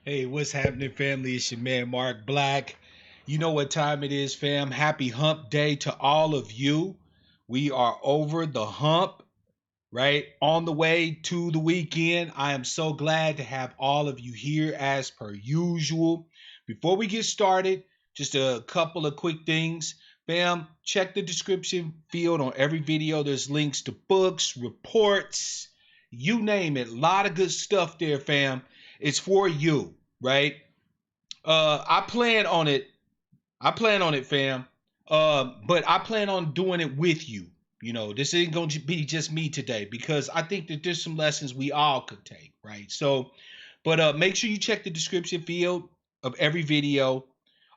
Hey, what's happening, family? It's your man, Mark Black. You know what time it is, fam. Happy Hump Day to all of you. We are over the hump, right? On the way to the weekend. I am so glad to have all of you here as per usual. Before we get started, just a couple of quick things. Fam, check the description field on every video. There's links to books, reports, you name it. A lot of good stuff there, fam. It's for you, right? I plan on it. I plan on it, fam. But I plan on doing it with you. You know, this ain't going to be just me today because I think that there's some lessons we all could take, right? So, but make sure you check the description field of every video.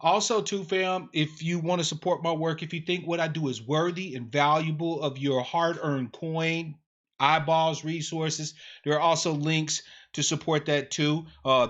Also, too, fam, if you want to support my work, if you think what I do is worthy and valuable of your hard-earned coin, eyeballs, resources, there are also links to support that too.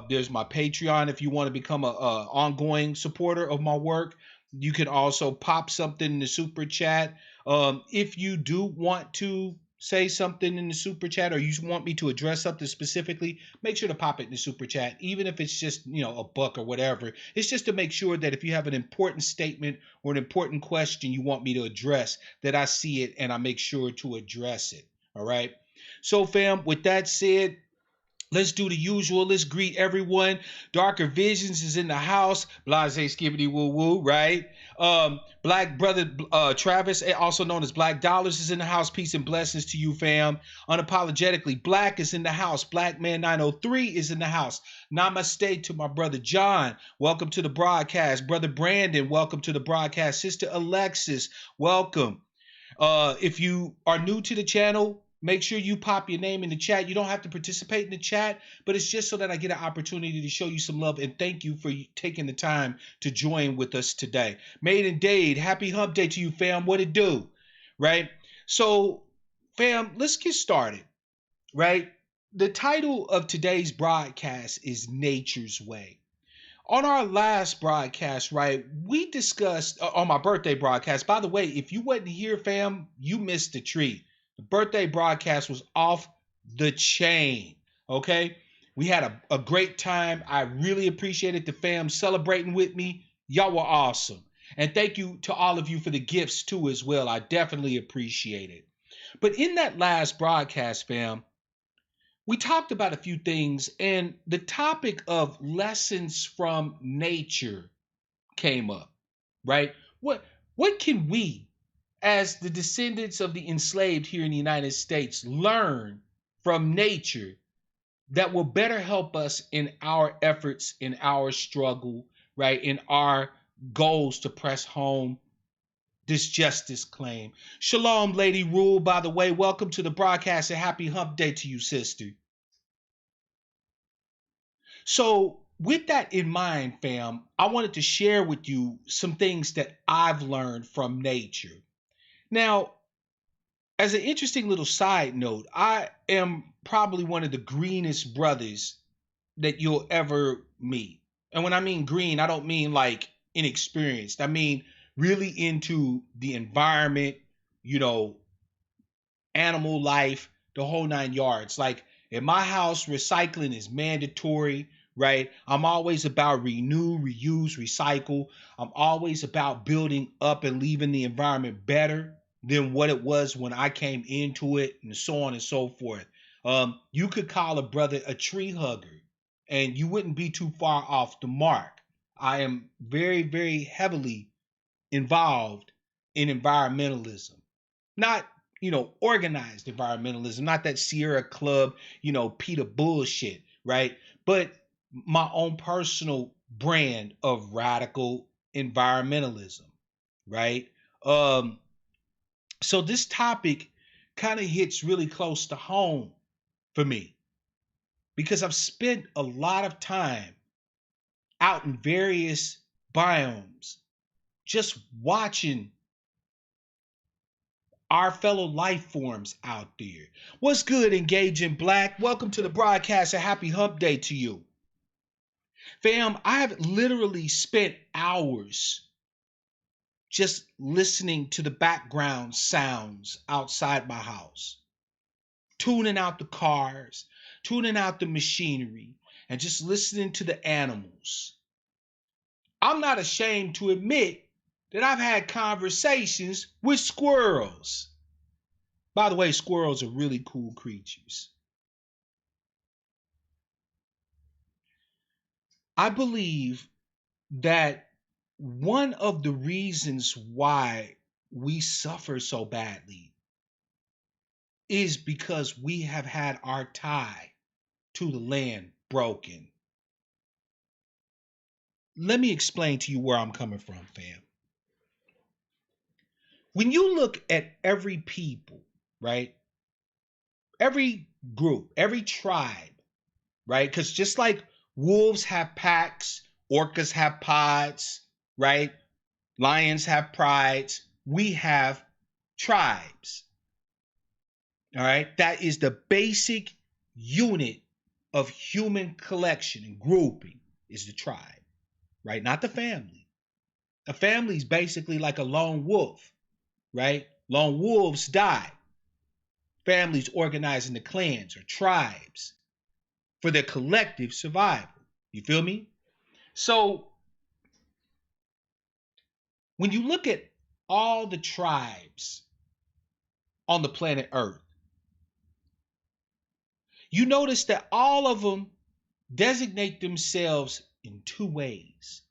There's my Patreon if you want to become a ongoing supporter of my work. You can also pop something in the super chat. If you do want to say something in the super chat or you want me to address something specifically, make sure to pop it in the super chat, even if it's just, a buck or whatever. It's just to make sure that if you have an important statement or an important question you want me to address, that I see it and I make sure to address it. All right. So, fam, with that said, let's do the usual. Let's greet everyone. Darker Visions is in the house. Blase skibbity woo woo, right? Black brother Travis, also known as Black Dollars, is in the house. Peace and blessings to you, fam. Unapologetically Black is in the house. Black Man 903 is in the house. Namaste to my brother John. Welcome to the broadcast. Brother Brandon, welcome to the broadcast. Sister Alexis, welcome. If you are new to the channel, make sure you pop your name in the chat. You don't have to participate in the chat, but it's just so that I get an opportunity to show you some love and thank you for taking the time to join with us today. Made and Dade, happy hump day to you, fam. What it do, right? So, fam, let's get started, right? The title of today's broadcast is Nature's Way. On our last broadcast, right, we discussed on my birthday broadcast. By the way, if you wasn't here, fam, you missed the treat. The birthday broadcast was off the chain. Okay, we had a great time. I really appreciated the fam celebrating with me. Y'all were awesome. And thank you to all of you for the gifts too as well. I definitely appreciate it. But in that last broadcast, fam, we talked about a few things, and the topic of lessons from nature came up, right? What can we, as the descendants of the enslaved here in the United States, learn from nature that will better help us in our efforts, in our struggle, right? In our goals to press home this justice claim. Shalom, Lady Rule, by the way. Welcome to the broadcast and happy hump day to you, sister. So, with that in mind, fam, I wanted to share with you some things that I've learned from nature. Now, as an interesting little side note, I am probably one of the greenest brothers that you'll ever meet. And when I mean green, I don't mean like inexperienced. I mean really into the environment, animal life, the whole nine yards. Like in my house, recycling is mandatory, right? I'm always about renew, reuse, recycle. I'm always about building up and leaving the environment better than what it was when I came into it, and so on and so forth. You could call a brother a tree hugger, and you wouldn't be too far off the mark. I am very, very heavily involved in environmentalism. Not, organized environmentalism, not that Sierra Club, Peter bullshit, right? But my own personal brand of radical environmentalism. right? Um, so this topic kind of hits really close to home for me because I've spent a lot of time out in various biomes just watching our fellow life forms out there. What's good, Engaging Black? Welcome to the broadcast. A happy hump day to you. Fam, I have literally spent hours just listening to the background sounds outside my house, tuning out the cars, tuning out the machinery, and just listening to the animals. I'm not ashamed to admit that I've had conversations with squirrels. By the way, squirrels are really cool creatures. I believe that one of the reasons why we suffer so badly is because we have had our tie to the land broken. Let me explain to you where I'm coming from, fam. When you look at every people, right? Every group, every tribe, right? Because just like wolves have packs, orcas have pods, right? Lions have prides, we have tribes. All right. That is the basic unit of human collection and grouping is the tribe, right? Not the family. A family is basically like a lone wolf, right? Lone wolves die. Families organized into clans or tribes for their collective survival. You feel me? So when you look at all the tribes on the planet Earth, you notice that all of them designate themselves in two ways.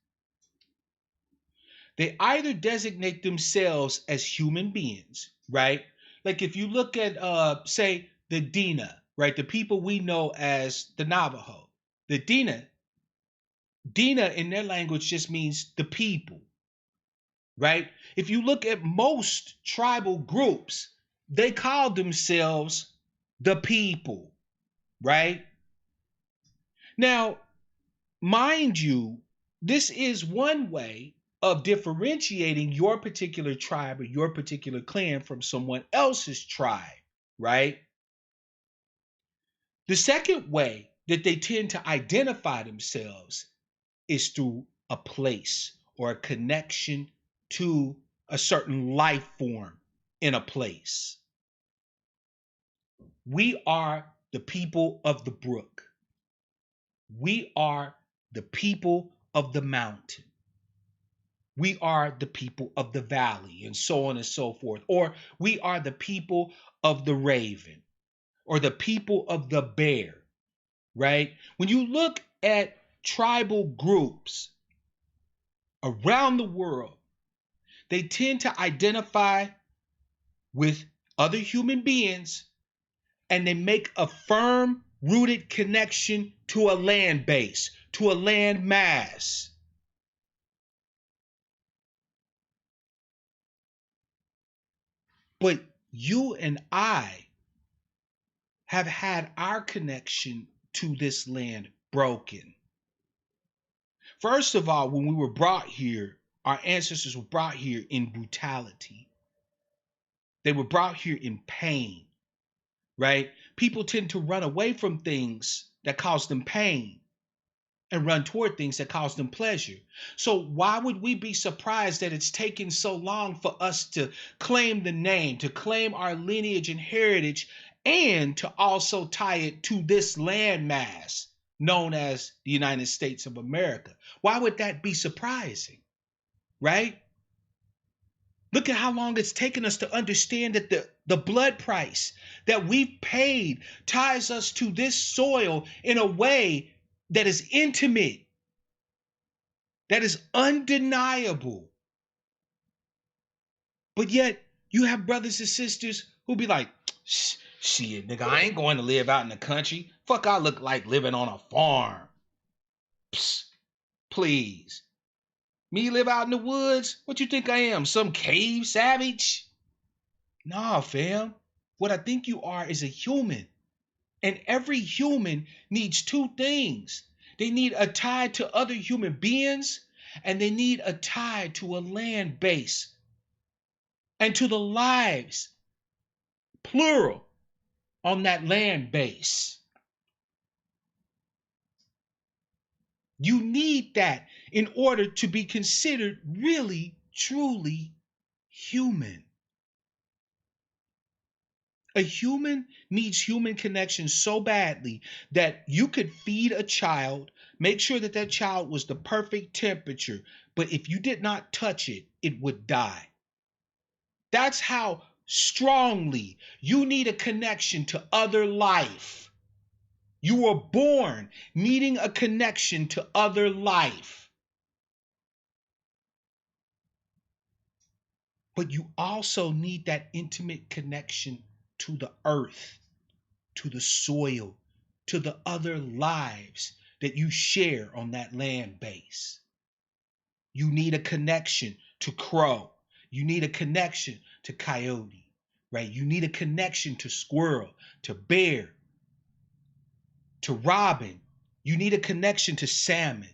They either designate themselves as human beings, right? Like if you look at say the Dina, right? The people we know as the Navajo. The Dina in their language just means the people, right? If you look at most tribal groups, they call themselves the people, right? Now, mind you, this is one way of differentiating your particular tribe or your particular clan from someone else's tribe, right? The second way that they tend to identify themselves is through a place or a connection to a certain life form in a place. We are the people of the brook. We are the people of the mountain. We are the people of the valley, and so on and so forth. Or we are the people of the raven, or the people of the bear, right? When you look at tribal groups around the world, they tend to identify with other human beings and they make a firm rooted connection to a land base, to a land mass. But you and I have had our connection to this land broken. First of all, when we were brought here, our ancestors were brought here in brutality. They were brought here in pain, right? People tend to run away from things that cause them pain and run toward things that cause them pleasure. So why would we be surprised that it's taken so long for us to claim the name, to claim our lineage and heritage, and to also tie it to this landmass known as the United States of America? Why would that be surprising, right? Look at how long it's taken us to understand that the blood price that we've paid ties us to this soil in a way that is intimate, that is undeniable. But yet, you have brothers and sisters who be like, shit, nigga, I ain't going to live out in the country. Fuck, I look like living on a farm. Psst, please. Me live out in the woods? What you think I am? Some cave savage? Nah, fam. What I think you are is a human. And every human needs two things. They need a tie to other human beings, and they need a tie to a land base and to the lives, plural, on that land base. You need that in order to be considered really, truly human. A human needs human connection so badly that you could feed a child, make sure that that child was the perfect temperature, but if you did not touch it, it would die. That's how strongly you need a connection to other life. You were born needing a connection to other life. But you also need that intimate connection to the earth, to the soil, to the other lives that you share on that land base. You need a connection to crow. You need a connection to coyote, right? You need a connection to squirrel, to bear, to robin. You need a connection to salmon.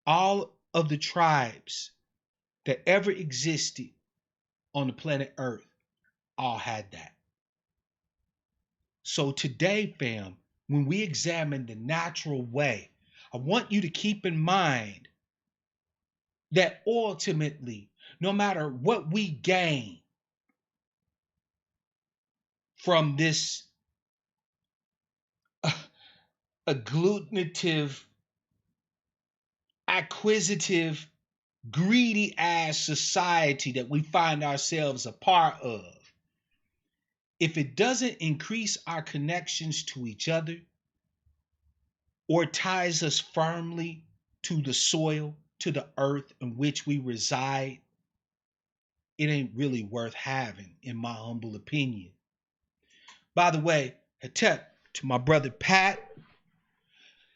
All of the tribes that ever existed on the planet Earth all had that. So today, fam, when we examine the natural way, I want you to keep in mind that ultimately, no matter what we gain from this agglutinative, acquisitive, greedy ass society that we find ourselves a part of, if it doesn't increase our connections to each other or ties us firmly to the soil, to the earth in which we reside, it ain't really worth having, in my humble opinion. By the way, Hetep, to my brother Pat,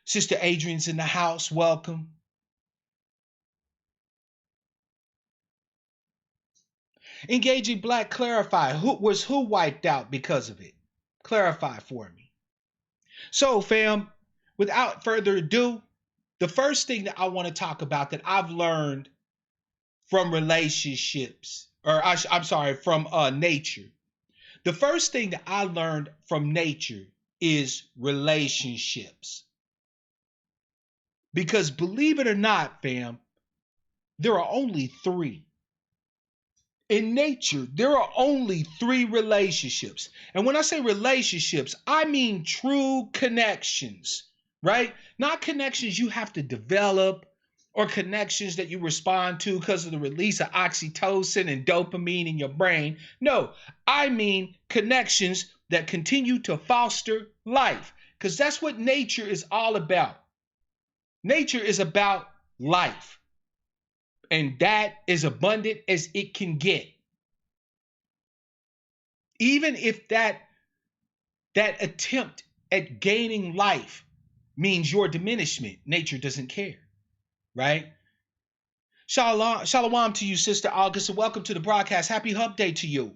Sister Adrian's in the house, welcome. Engaging Black, clarify, who wiped out because of it? Clarify for me. So, fam, without further ado, the first thing that I want to talk about that I've learned from relationships, from nature. The first thing that I learned from nature is relationships. Because believe it or not, fam, there are only three. In nature, there are only three relationships. And when I say relationships, I mean true connections, right? Not connections you have to develop or connections that you respond to because of the release of oxytocin and dopamine in your brain. No, I mean connections that continue to foster life, because that's what nature is all about. Nature is about life, and that is abundant as it can get. Even if that attempt at gaining life means your diminishment, nature doesn't care, right? Shalom to you, Sister August, and welcome to the broadcast. Happy Hump Day to you.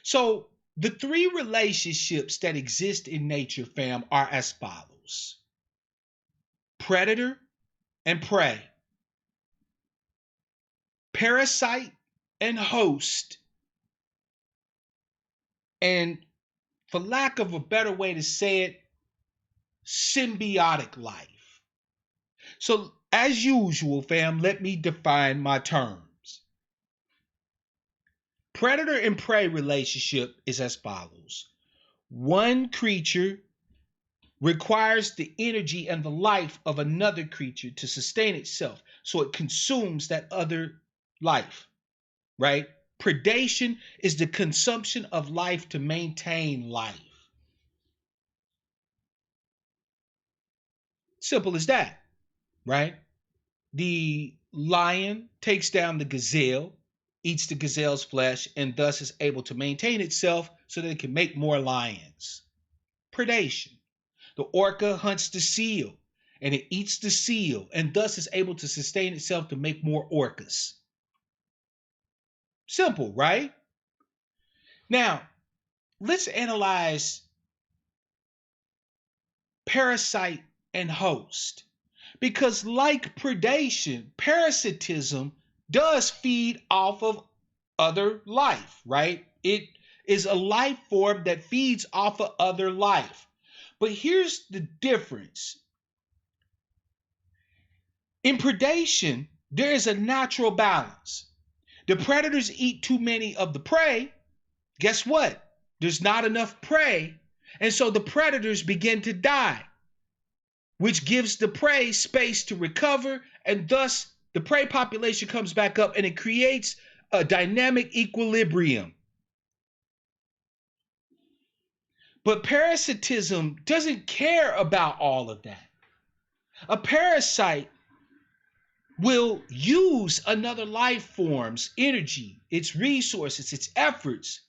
So the three relationships that exist in nature, fam, are as follows: predator and prey, parasite and host, and, for lack of a better way to say it, symbiotic life. So, as usual, fam, let me define my terms. Predator and prey relationship is as follows: one creature requires the energy and the life of another creature to sustain itself, so it consumes that other life, right? Predation is the consumption of life to maintain life. Simple as that, right? The lion takes down the gazelle, eats the gazelle's flesh, and thus is able to maintain itself so that it can make more lions. Predation. The orca hunts the seal and it eats the seal and thus is able to sustain itself to make more orcas. Simple, right? Now, let's analyze parasite and host. Because, like predation, parasitism does feed off of other life, right? It is a life form that feeds off of other life. But here's the difference. In predation, there is a natural balance. The predators eat too many of the prey. Guess what? There's not enough prey. And so the predators begin to die, which gives the prey space to recover, and thus the prey population comes back up and it creates a dynamic equilibrium. But parasitism doesn't care about all of that. A parasite will use another life form's energy, its resources, its efforts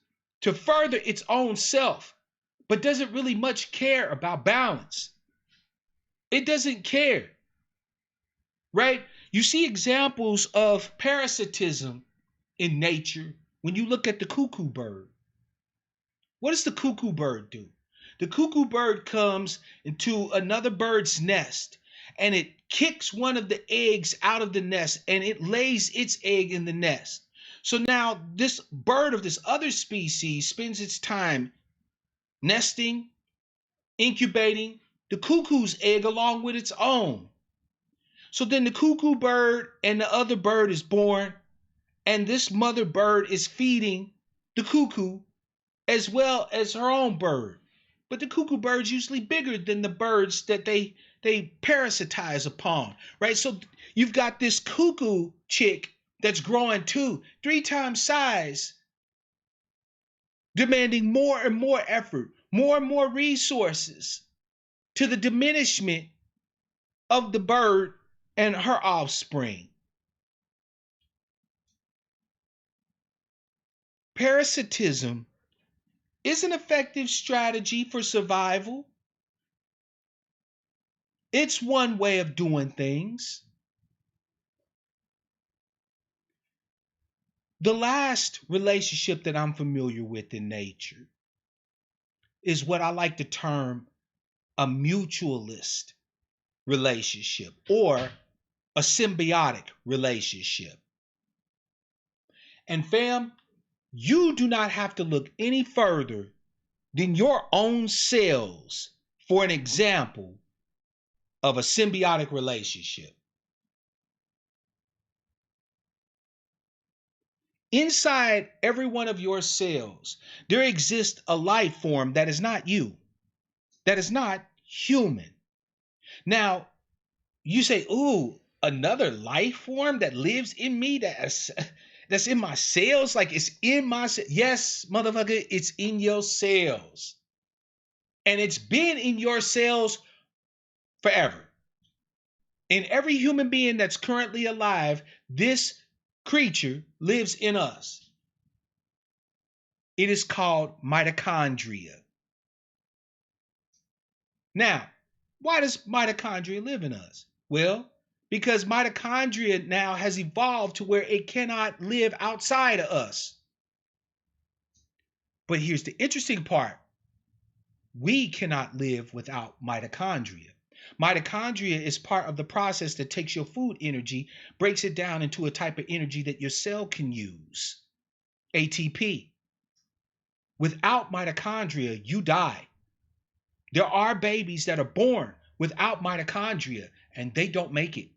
to further its own self, but doesn't really much care about balance. It doesn't care, right? You see examples of parasitism in nature when you look at the cuckoo bird. What does the cuckoo bird do? The cuckoo bird comes into another bird's nest and it kicks one of the eggs out of the nest and it lays its egg in the nest. So now this bird of this other species spends its time nesting, incubating the cuckoo's egg along with its own. So then the cuckoo bird and the other bird is born, and this mother bird is feeding the cuckoo as well as her own bird. But the cuckoo bird's usually bigger than the birds that they parasitize upon, right? So you've got this cuckoo chick that's growing 2-3 times size, demanding more and more effort, more and more resources, to the diminishment of the bird and her offspring. Parasitism is an effective strategy for survival. It's one way of doing things. The last relationship that I'm familiar with in nature is what I like to term a mutualist relationship or a symbiotic relationship. And fam, you do not have to look any further than your own cells for an example of a symbiotic relationship. Inside every one of your cells, there exists a life form that is not you, that is not human. Now, you say, ooh, another life form that lives in me, that's in my cells, like it's in my cells. Yes, motherfucker, it's in your cells. And it's been in your cells forever. In every human being that's currently alive, this creature lives in us. It is called mitochondria. Now, why does mitochondria live in us? Well, because mitochondria now has evolved to where it cannot live outside of us. But here's the interesting part. We cannot live without mitochondria. Mitochondria is part of the process that takes your food energy, breaks it down into a type of energy that your cell can use, ATP. Without mitochondria, you die. There are babies that are born without mitochondria and they don't make it.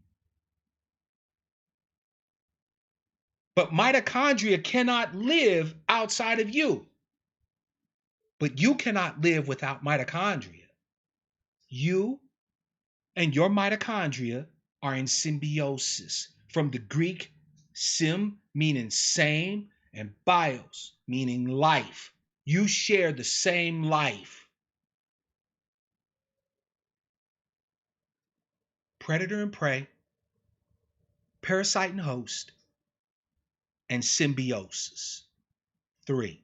But mitochondria cannot live outside of you. But you cannot live without mitochondria. You and your mitochondria are in symbiosis, from the Greek sym meaning same and bios meaning life. You share the same life. Predator and prey, parasite and host, and symbiosis. 3.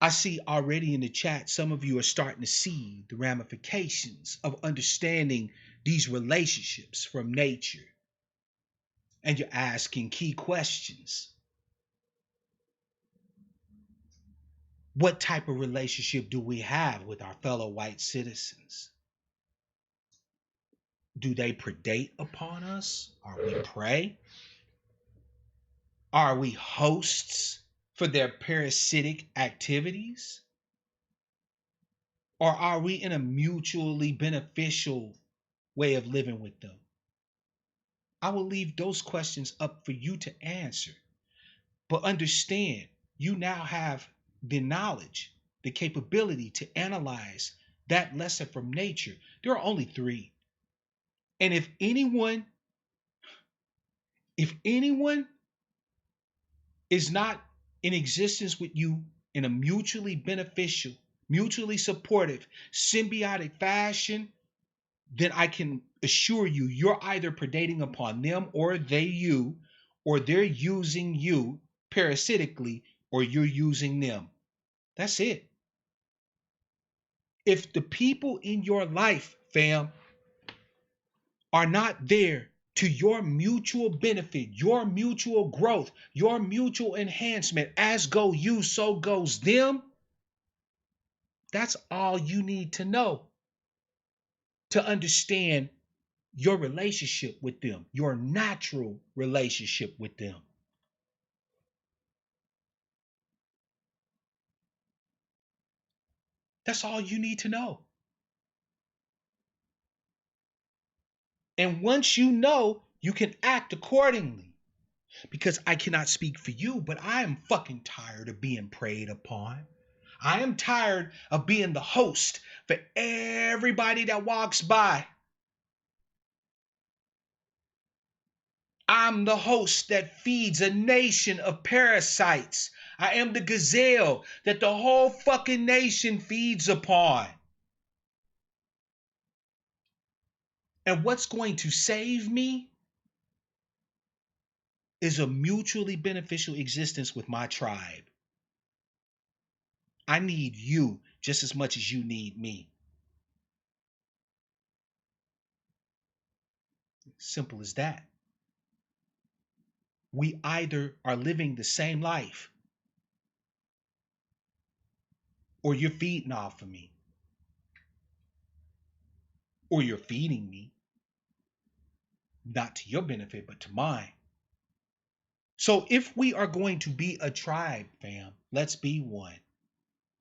I see already in the chat, some of you are starting to see the ramifications of understanding these relationships from nature. And you're asking key questions. What type of relationship do we have with our fellow white citizens? Do they predate upon us? Are we prey? Are we hosts for their parasitic activities? Or are we in a mutually beneficial way of living with them? I will leave those questions up for you to answer. But understand, you now have the knowledge, the capability to analyze that lesson from nature. There are only three. And if anyone is not in existence with you in a mutually beneficial, mutually supportive, symbiotic fashion, then I can assure you, you're either predating upon them or they you, or they're using you parasitically, or you're using them. That's it. If the people in your life, fam, are not there to your mutual benefit, your mutual growth, your mutual enhancement, as go you, so goes them, that's all you need to know to understand your relationship with them, your natural relationship with them. That's all you need to know. And once you know, you can act accordingly. Because I cannot speak for you, but I am fucking tired of being preyed upon. I am tired of being the host for everybody that walks by. I'm the host that feeds a nation of parasites. I am the gazelle that the whole fucking nation feeds upon. And what's going to save me is a mutually beneficial existence with my tribe. I need you just as much as you need me. Simple as that. We either are living the same life or you're feeding off of me or you're feeding me, not to your benefit, but to mine. So if we are going to be a tribe, fam, let's be one.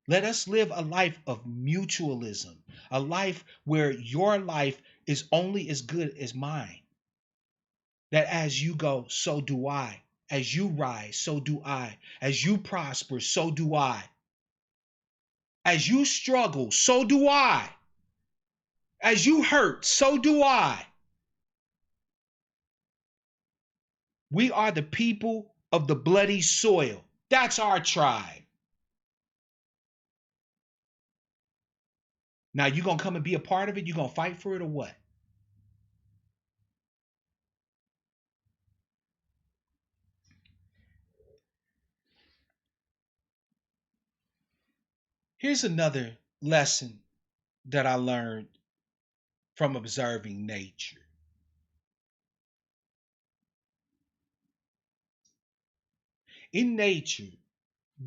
Let us live a life of mutualism, a life where your life is only as good as mine. That as you go, so do I. As you rise, so do I. As you prosper, so do I. As you struggle, so do I. As you hurt, so do I. We are the people of the bloody soil. That's our tribe. Now, you going to come and be a part of it? You going to fight for it or what? Here's another lesson that I learned from observing nature. In nature,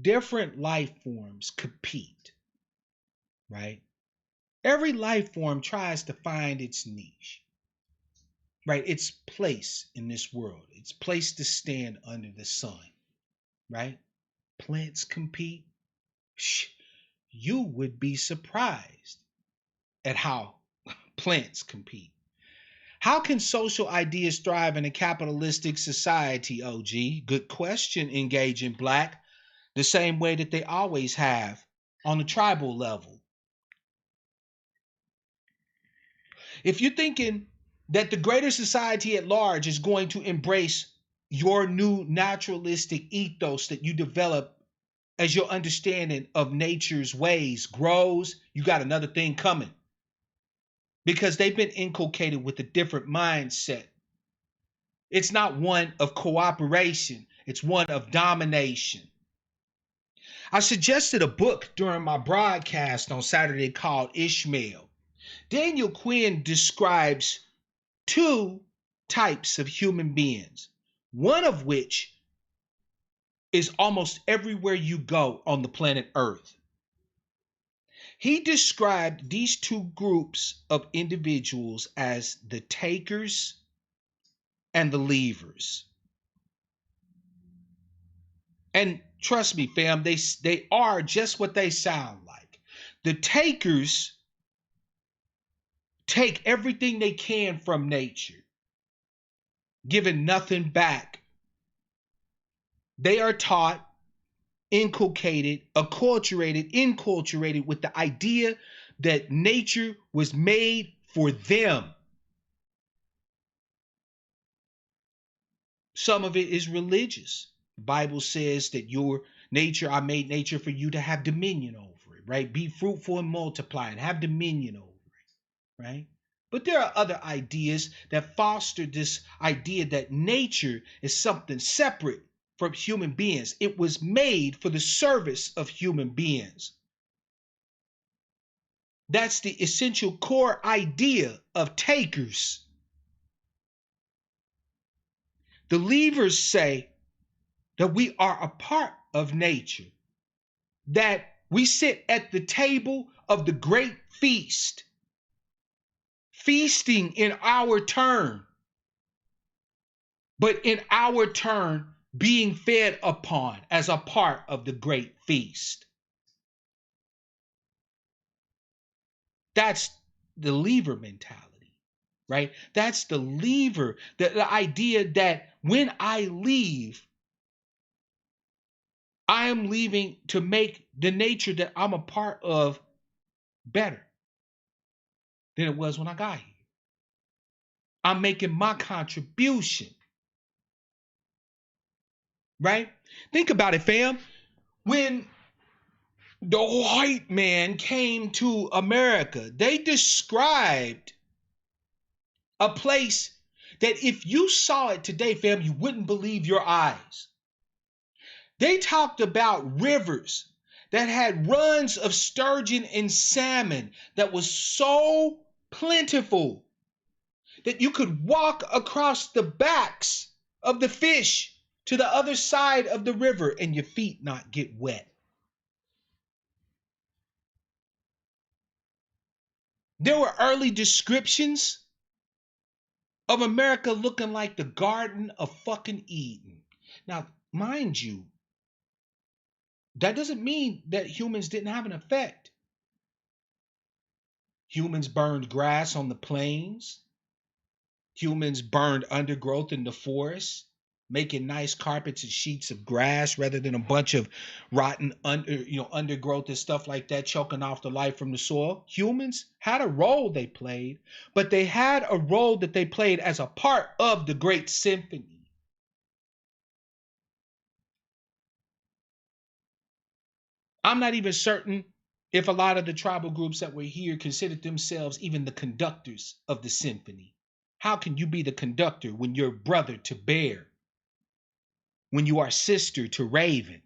different life forms compete, right? Every life form tries to find its niche, right? Its place in this world, its place to stand under the sun, right? Plants compete. You would be surprised at how plants compete. How can social ideas thrive in a capitalistic society, OG? Good question, Engaging Black. The same way that they always have on the tribal level. If you're thinking that the greater society at large is going to embrace your new naturalistic ethos that you develop as your understanding of nature's ways grows, you got another thing coming. Because they've been inculcated with a different mindset. It's not one of cooperation, it's one of domination. I suggested a book during my broadcast on Saturday called Ishmael. Daniel Quinn describes two types of human beings, one of which is almost everywhere you go on the planet Earth. He described these two groups of individuals as the takers and the leavers. And trust me, fam, they are just what they sound like. The takers take everything they can from nature, giving nothing back. They are taught, inculcated with the idea that nature was made for them. Some of it is religious. The Bible says that your nature, I made nature for you to have dominion over it, right? Be fruitful and multiply and have dominion over it, right? But there are other ideas that foster this idea that nature is something separate from human beings. It was made for the service of human beings. That's the essential core idea of takers. The leavers say that we are a part of nature, that we sit at the table of the great feast, feasting in our turn, but in our turn being fed upon as a part of the great feast. That's the lever mentality, right? That's the lever, the idea that when I leave, I am leaving to make the nature that I'm a part of better than it was when I got here. I'm making my contribution, right? Think about it, fam. When the white man came to America, they described a place that if you saw it today, fam, you wouldn't believe your eyes. They talked about rivers that had runs of sturgeon and salmon that was so plentiful that you could walk across the backs of the fish to the other side of the river and your feet not get wet. There were early descriptions of America looking like the Garden of fucking Eden. Now, mind you, that doesn't mean that humans didn't have an effect. Humans burned grass on the plains. Humans burned undergrowth in the forest, making nice carpets and sheets of grass rather than a bunch of rotten undergrowth and stuff like that choking off the life from the soil. Humans had a role they played, but they had a role that they played as a part of the great symphony. I'm not even certain if a lot of the tribal groups that were here considered themselves even the conductors of the symphony. How can you be the conductor when you're brother to bear? When you are sister to raven?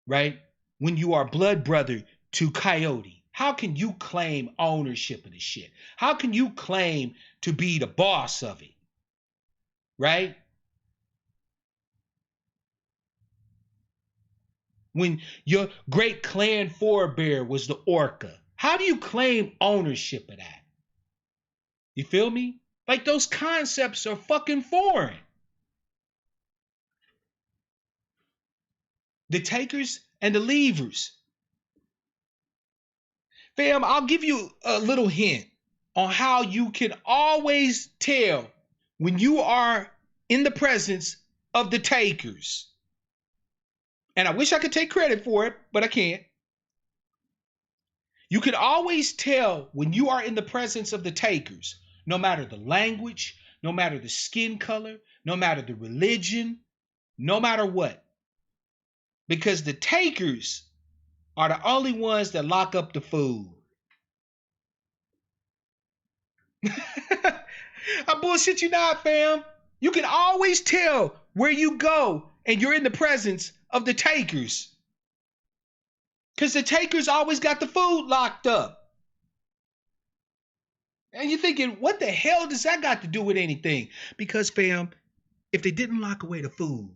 Right? When you are blood brother to coyote? How can you claim ownership of the shit? How can you claim to be the boss of it? Right? When your great clan forebear was the orca, how do you claim ownership of that? You feel me? Like those concepts are fucking foreign. The takers and the leavers. Fam, I'll give you a little hint on how you can always tell when you are in the presence of the takers. And I wish I could take credit for it, but I can't. You can always tell when you are in the presence of the takers, no matter the language, no matter the skin color, no matter the religion, no matter what. Because the takers are the only ones that lock up the food. I bullshit you not, fam. You can always tell where you go and you're in the presence of the takers. Because the takers always got the food locked up. And you're thinking, what the hell does that got to do with anything? Because, fam, if they didn't lock away the food,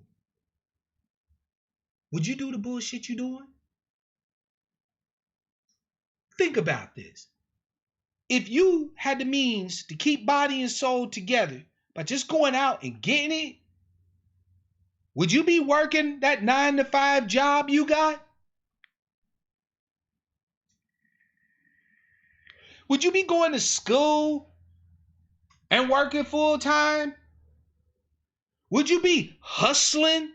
would you do the bullshit you're doing? Think about this. If you had the means to keep body and soul together by just going out and getting it, would you be working that 9-to-5 job you got? Would you be going to school and working full time? Would you be hustling?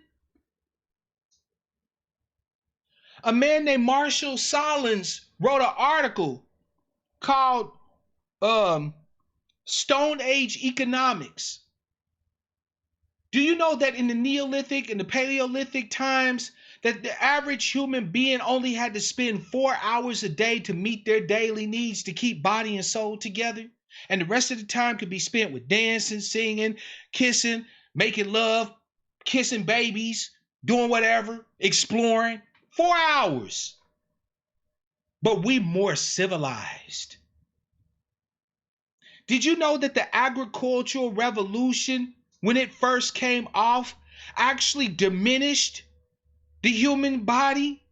A man named Marshall Solins wrote an article called Stone Age Economics. Do you know that in the Neolithic and the Paleolithic times, that the average human being only had to spend 4 hours a day to meet their daily needs to keep body and soul together? And the rest of the time could be spent with dancing, singing, kissing, making love, kissing babies, doing whatever, exploring. 4 hours. But we more civilized. Did you know that the agricultural revolution, when it first came off, actually diminished the human body?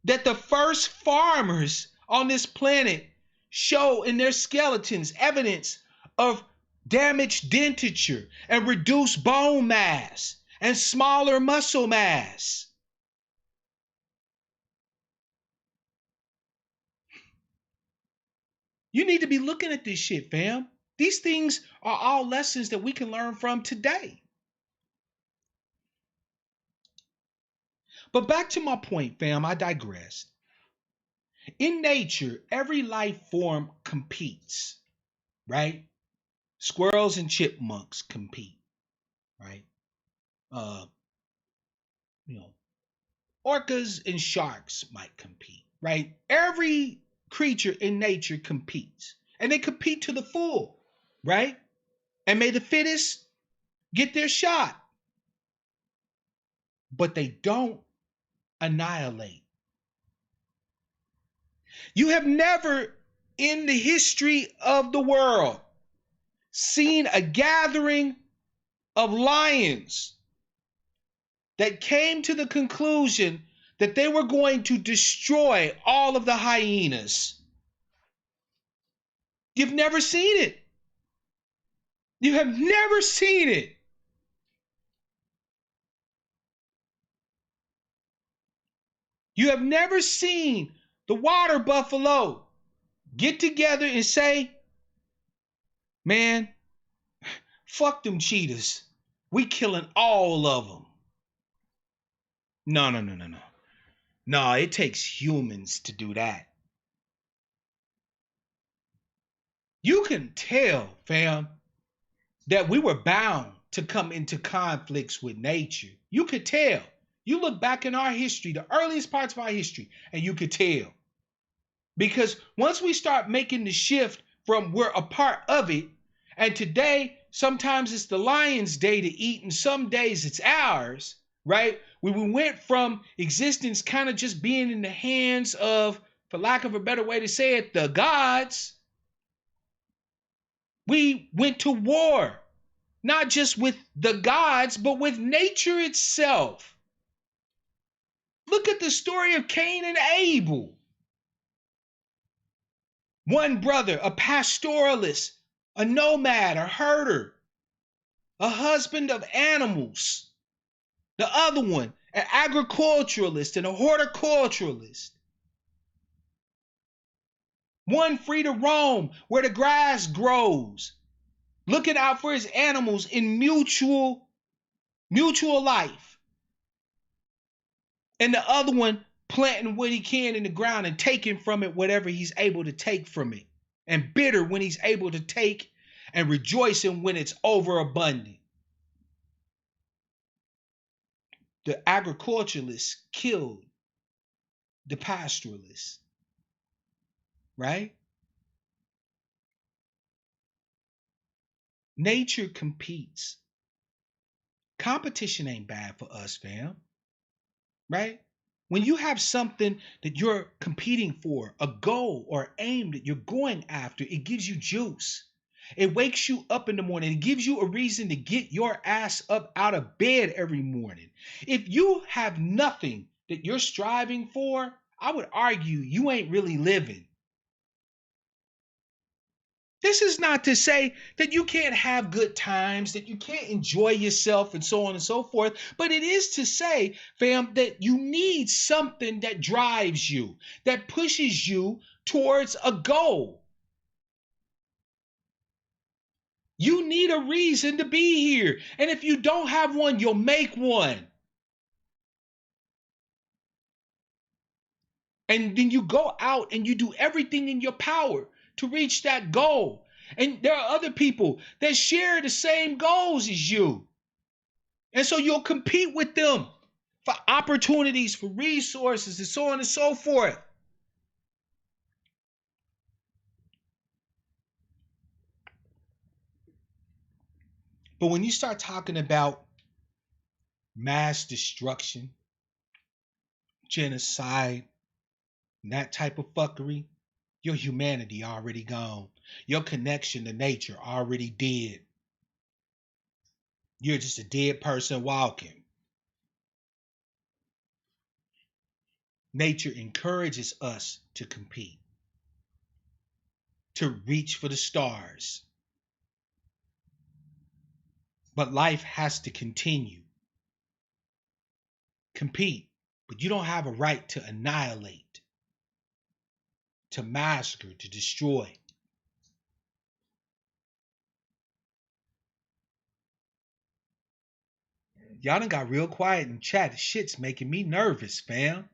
That the first farmers on this planet show in their skeletons evidence of damaged denture and reduced bone mass and smaller muscle mass. You need to be looking at this shit, fam. These things are all lessons that we can learn from today. But back to my point, fam, I digressed. In nature, every life form competes, right? Squirrels and chipmunks compete, right? You know, orcas and sharks might compete, right? Every creature in nature competes, and they compete to the full, right? And may the fittest get their shot. But they don't annihilate. You have never in the history of the world seen a gathering of lions that came to the conclusion that they were going to destroy all of the hyenas. You've never seen it. You have never seen it. You have never seen the water buffalo get together and say, man, fuck them cheetahs. We killing all of them. No. No, it takes humans to do that. You can tell, fam, that we were bound to come into conflicts with nature. You could tell. You look back in our history, the earliest parts of our history, and you could tell. Because once we start making the shift from we're a part of it, and today, sometimes it's the lion's day to eat, and some days it's ours, right? When we went from existence kind of just being in the hands of, for lack of a better way to say it, the gods, we went to war, not just with the gods, but with nature itself. Look at the story of Cain and Abel. One brother, a pastoralist, a nomad, a herder, a husband of animals. The other one, an agriculturalist and a horticulturalist. One free to roam where the grass grows, looking out for his animals in mutual life. And the other one planting what he can in the ground and taking from it whatever he's able to take from it. And bitter when he's able to take and rejoicing when it's overabundant. The agriculturalist killed the pastoralist, right? Nature competes. Competition ain't bad for us, fam. right? When you have something that you're competing for, a goal or aim that you're going after, it gives you juice. It wakes you up in the morning. It gives you a reason to get your ass up out of bed every morning. If you have nothing that you're striving for, I would argue you ain't really living. This is not to say that you can't have good times, that you can't enjoy yourself and so on and so forth, but it is to say, fam, that you need something that drives you, that pushes you towards a goal. You need a reason to be here. And if you don't have one, you'll make one. And then you go out and you do everything in your power to reach that goal. And there are other people that share the same goals as you. And so you'll compete with them for opportunities, for resources, and so on and so forth. But when you start talking about mass destruction, genocide, and that type of fuckery, your humanity already gone. Your connection to nature already dead. You're just a dead person walking. Nature encourages us to compete, to reach for the stars. But life has to continue. Compete, but you don't have a right to annihilate, to massacre, to destroy. Y'all done got real quiet in chat. Shit's making me nervous, fam.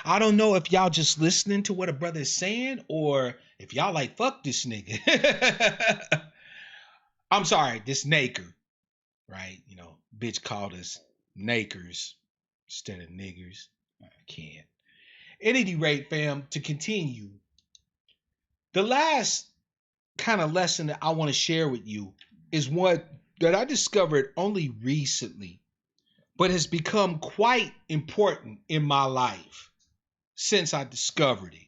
I don't know if y'all just listening to what a brother is saying or if y'all like, fuck this nigga. I'm sorry, this naker, right? You know, bitch called us nakers instead of niggers. I can't. At any rate, fam, to continue, the last kind of lesson that I want to share with you is one that I discovered only recently, but has become quite important in my life since I discovered it.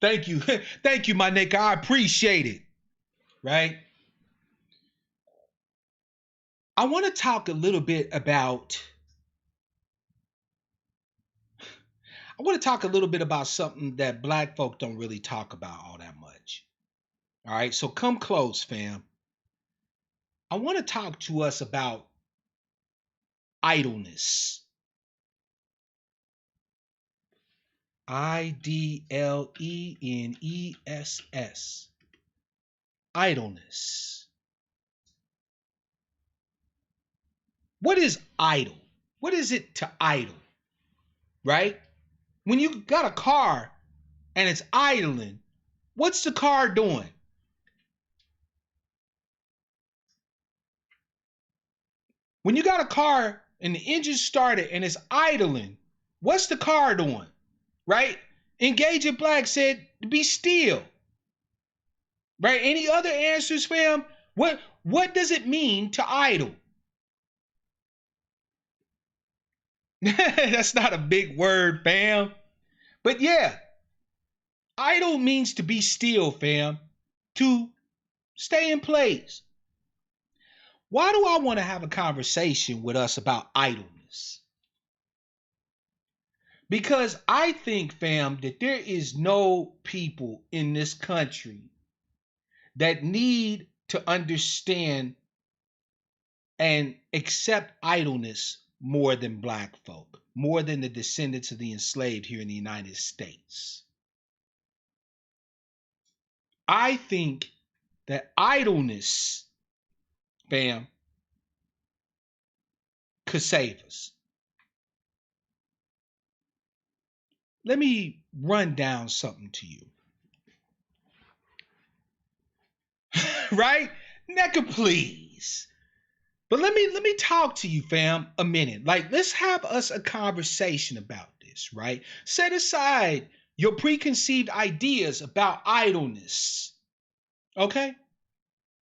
Thank you. Thank you, my nigga. I appreciate it. Right? I want to talk a little bit about something that black folk don't really talk about all that much. All right, so come close, fam. I want to talk to us about idleness. Idleness. Idleness. What is idle? What is it to idle? Right? When you got a car and it's idling, what's the car doing? When you got a car and the engine started and it's idling, what's the car doing? Right? Engaging Black said, be still. Right? Any other answers, fam? What does it mean to idle? That's not a big word, fam. But yeah, idle means to be still, fam. To stay in place. Why do I want to have a conversation with us about idleness? Because I think, fam, that there is no people in this country that need to understand and accept idleness more than black folk, more than the descendants of the enslaved here in the United States. I think that idleness, fam, could save us. Let me run down something to you. Right? Nigga, please. But let me talk to you, fam, a minute. Like, let's have us a conversation about this, right? Set aside your preconceived ideas about idleness. Okay?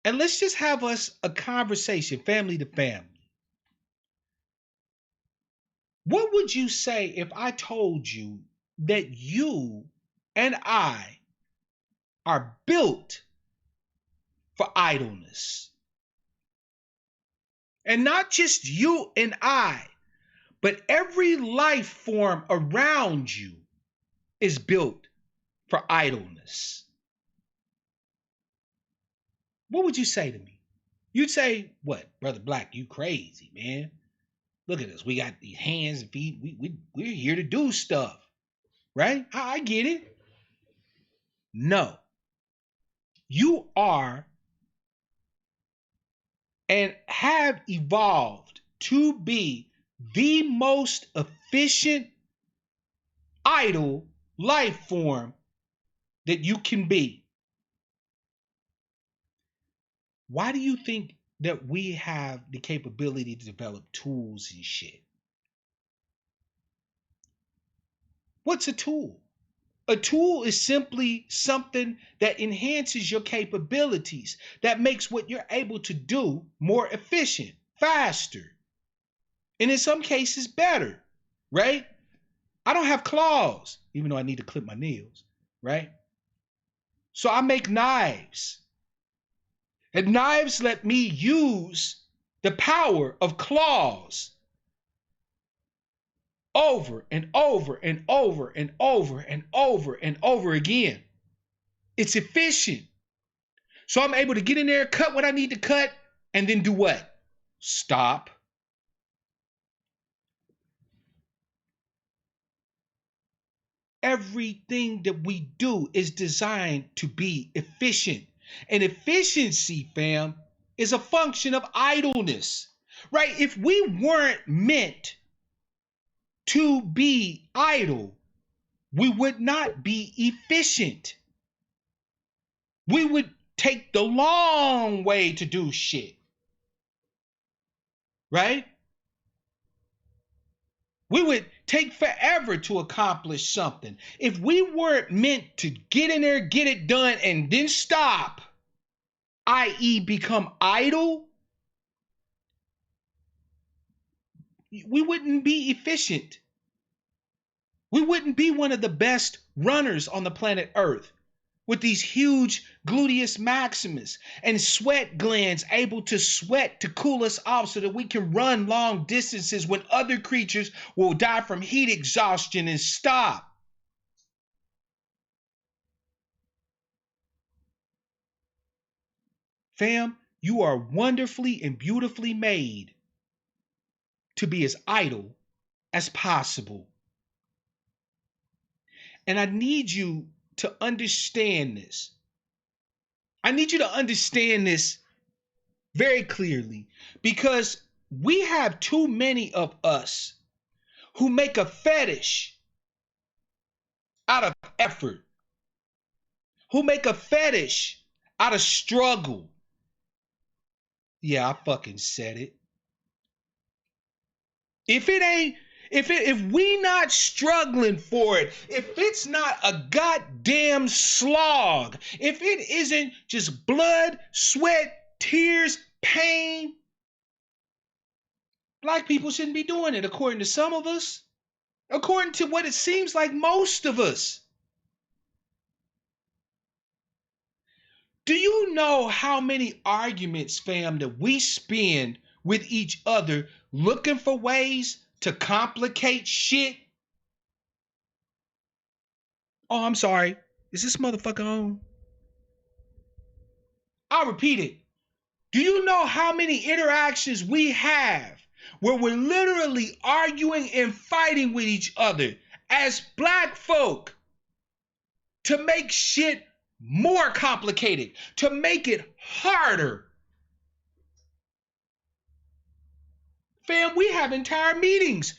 And let's just have us a conversation, family to family. What would you say if I told you that you and I are built for idleness? And not just you and I, but every life form around you is built for idleness. What would you say to me? You'd say, what, Brother Black, you crazy, man. Look at us. We got these hands and feet. We're here to do stuff, right? I get it. No. You are and have evolved to be the most efficient idle life form that you can be. Why do you think that we have the capability to develop tools and shit? What's a tool? A tool is simply something that enhances your capabilities, that makes what you're able to do more efficient, faster, and in some cases better, right? I don't have claws, even though I need to clip my nails, right? So I make knives. And knives let me use the power of claws over and over and over and over and over and over again. It's efficient. So I'm able to get in there, cut what I need to cut, and then do what? Stop. Everything that we do is designed to be efficient. And efficiency, fam, is a function of idleness, right? If we weren't meant to be idle, we would not be efficient. We would take the long way to do shit, right? We would take forever to accomplish something. If we weren't meant to get in there, get it done, and then stop, i.e., become idle, we wouldn't be efficient. We wouldn't be one of the best runners on the planet Earth with these huge gluteus maximus and sweat glands able to sweat to cool us off so that we can run long distances when other creatures will die from heat exhaustion and stop. Fam, you are wonderfully and beautifully made to be as idle as possible. And I need you to understand this. I need you to understand this very clearly, because we have too many of us who make a fetish out of effort, who make a fetish out of struggle. Yeah, I fucking said it. If we not struggling for it, if it's not a goddamn slog, if it isn't just blood, sweat, tears, pain, black people shouldn't be doing it, according to some of us, according to what it seems like most of us. Do you know how many arguments, fam, that we spend with each other looking for ways to complicate shit? Oh, I'm sorry. Is this motherfucker on? I'll repeat it. Do you know how many interactions we have where we're literally arguing and fighting with each other as black folk to make shit more complicated, to make it harder? Fam, we have entire meetings,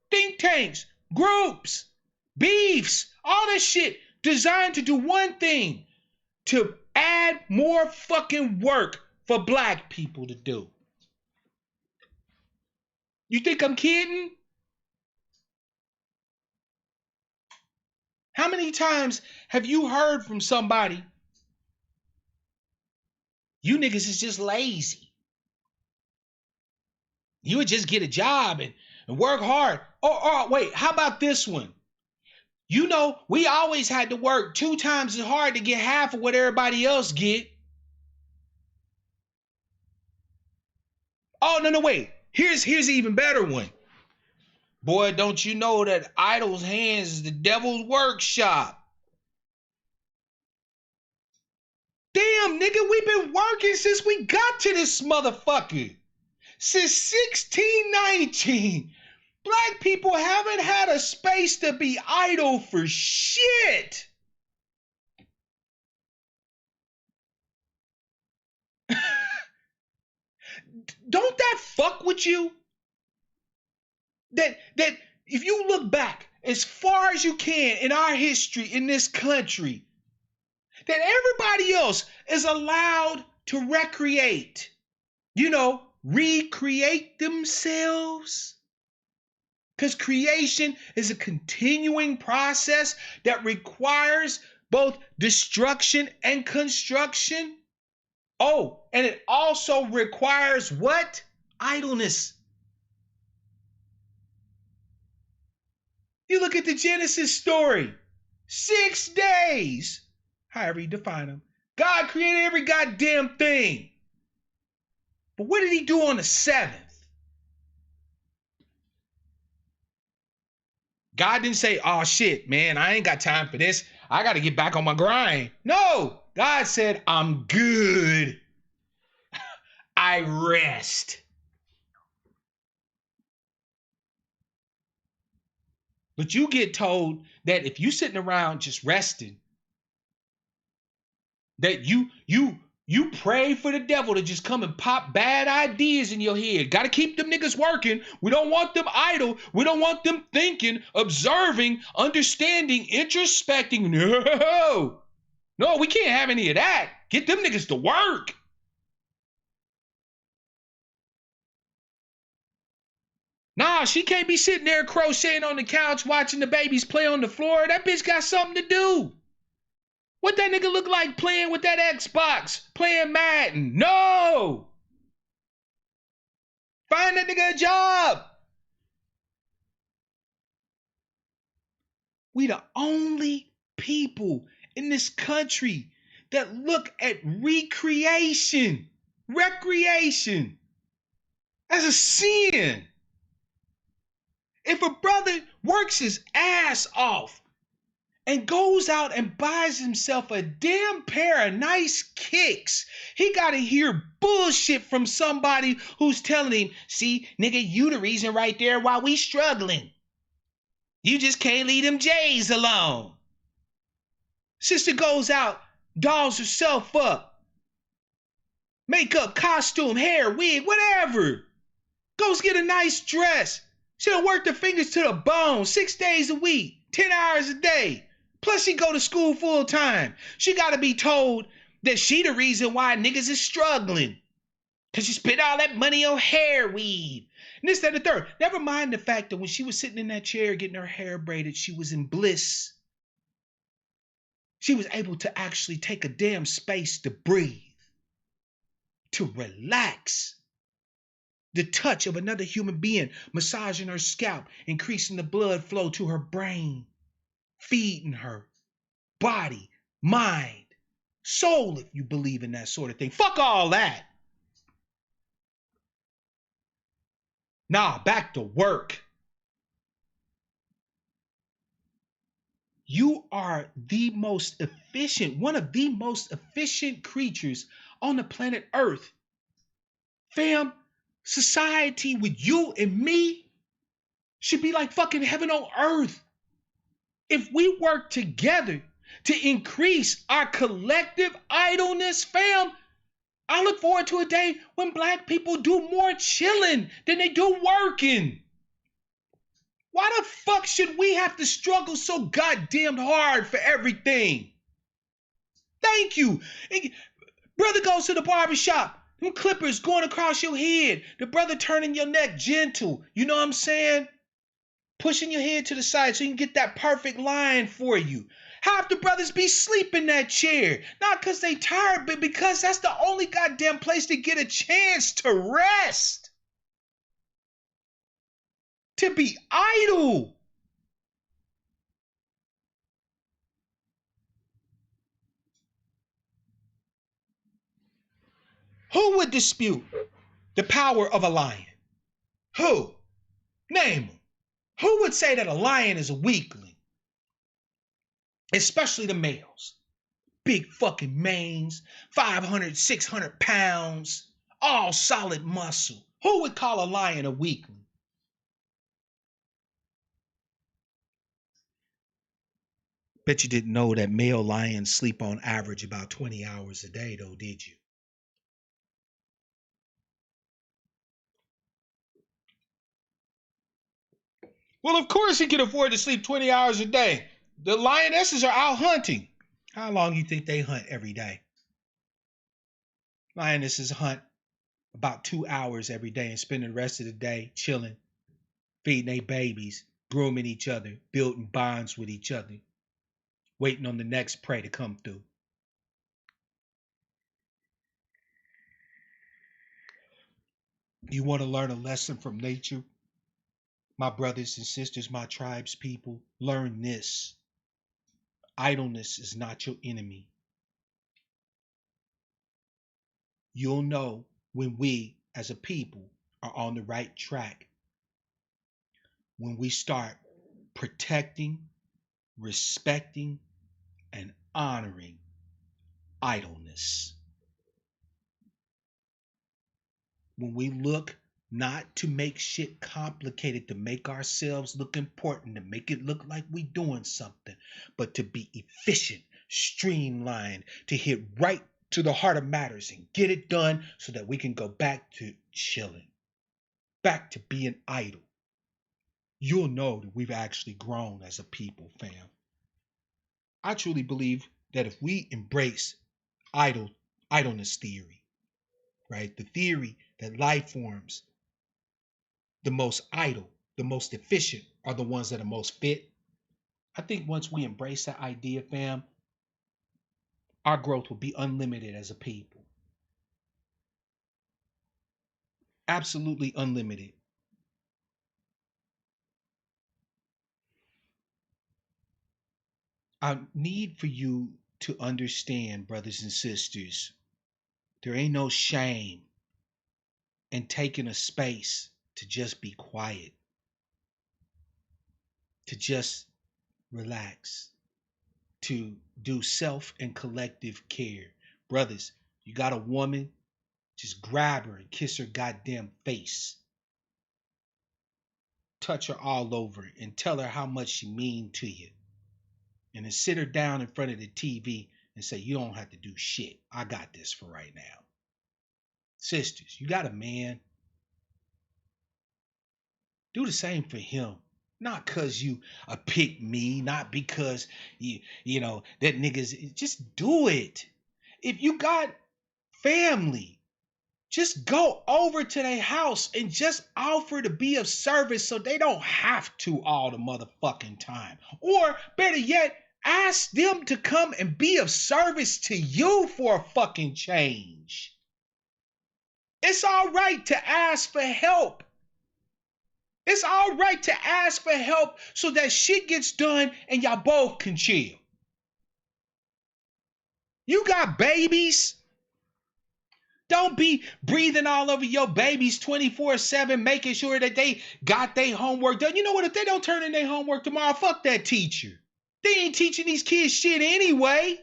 think tanks, groups, beefs, all this shit designed to do one thing: to add more fucking work for black people to do. You think I'm kidding? How many times have you heard from somebody? You niggas is just lazy. You would just get a job and work hard. Or wait, how about this one? You know, we always had to work 2 times as hard to get half of what everybody else get. Oh, no, wait. Here's an even better one. Boy, don't you know that idle's hands is the devil's workshop? Damn, nigga, we've been working since we got to this motherfucker. Since 1619. Black people haven't had a space to be idle for shit. Don't that fuck with you? That if you look back as far as you can in our history in this country, that everybody else is allowed to recreate, recreate themselves. Because creation is a continuing process that requires both destruction and construction. Oh, and it also requires what? Idleness. You look at the Genesis story. 6 days, however you define them. God created every goddamn thing. But what did he do on the 7th? God didn't say, oh shit, man, I ain't got time for this. I got to get back on my grind. No, God said, I'm good. I rest. But you get told that if you sitting around just resting, that you pray for the devil to just come and pop bad ideas in your head. Got to keep them niggas working. We don't want them idle. We don't want them thinking, observing, understanding, introspecting. No, we can't have any of that. Get them niggas to work. Nah, she can't be sitting there crocheting on the couch watching the babies play on the floor. That bitch got something to do. What that nigga look like playing with that Xbox, playing Madden? No! Find that nigga a job. We the only people in this country that look at recreation, as a sin. If a brother works his ass off and goes out and buys himself a damn pair of nice kicks, he gotta hear bullshit from somebody who's telling him, see, nigga, you the reason right there why we struggling. You just can't leave them J's alone. Sister goes out, dolls herself up. Makeup, costume, hair, wig, whatever. Goes get a nice dress. She done work her fingers to the bone 6 days a week, 10 hours a day. Plus she go to school full time. She gotta be told that she the reason why niggas is struggling. Cause she spent all that money on hair weave. And this, that, and the third. Never mind the fact that when she was sitting in that chair getting her hair braided, she was in bliss. She was able to actually take a damn space to breathe, to relax. The touch of another human being massaging her scalp, increasing the blood flow to her brain, feeding her body, mind, soul, if you believe in that sort of thing. Fuck all that. Nah, back to work. You are the most efficient, one of the most efficient creatures on the planet Earth. Fam, society with you and me should be like fucking heaven on earth. If we work together to increase our collective idleness, fam, I look forward to a day when black people do more chilling than they do working. Why the fuck should we have to struggle so goddamn hard for everything? Thank you. Brother goes to the barbershop. Them clippers going across your head. The brother turning your neck gentle. You know what I'm saying? Pushing your head to the side so you can get that perfect line for you. Half the brothers be sleeping in that chair. Not because they tired, but because that's the only goddamn place to get a chance to rest. To be idle. Who would dispute the power of a lion? Who? Name them. Who would say that a lion is a weakling? Especially the males. Big fucking manes, 500, 600 pounds, all solid muscle. Who would call a lion a weakling? Bet you didn't know that male lions sleep on average about 20 hours a day, though, did you? Well, of course he can afford to sleep 20 hours a day. The lionesses are out hunting. How long do you think they hunt every day? Lionesses hunt about 2 hours every day and spend the rest of the day chilling, feeding their babies, grooming each other, building bonds with each other, waiting on the next prey to come through. You want to learn a lesson from nature? My brothers and sisters, my tribes people, learn this. Idleness is not your enemy. You'll know when we, as a people, are on the right track. When we start protecting, respecting, and honoring idleness. When we look not to make shit complicated, to make ourselves look important, to make it look like we doing something, but to be efficient, streamlined, to hit right to the heart of matters and get it done so that we can go back to chilling, back to being idle. You'll know that we've actually grown as a people, fam. I truly believe that if we embrace idleness theory, right? The theory that life forms, the most idle, the most efficient are the ones that are most fit. I think once we embrace that idea, fam, our growth will be unlimited as a people. Absolutely unlimited. I need for you to understand, brothers and sisters, there ain't no shame in taking a space to just be quiet, to just relax, to do self and collective care. Brothers, you got a woman, just grab her and kiss her goddamn face. Touch her all over and tell her how much she mean to you. And then sit her down in front of the TV and say, you don't have to do shit. I got this for right now. Sisters, you got a man. Do the same for him. Not because you a pick me, not because you know that niggas. Just do it. If you got family, just go over to their house and just offer to be of service so they don't have to all the motherfucking time. Or better yet, ask them to come and be of service to you for a fucking change. It's all right to ask for help. It's all right to ask for help so that shit gets done and y'all both can chill. You got babies. Don't be breathing all over your babies 24/7, making sure that they got their homework done. You know what? If they don't turn in their homework tomorrow, fuck that teacher. They ain't teaching these kids shit anyway.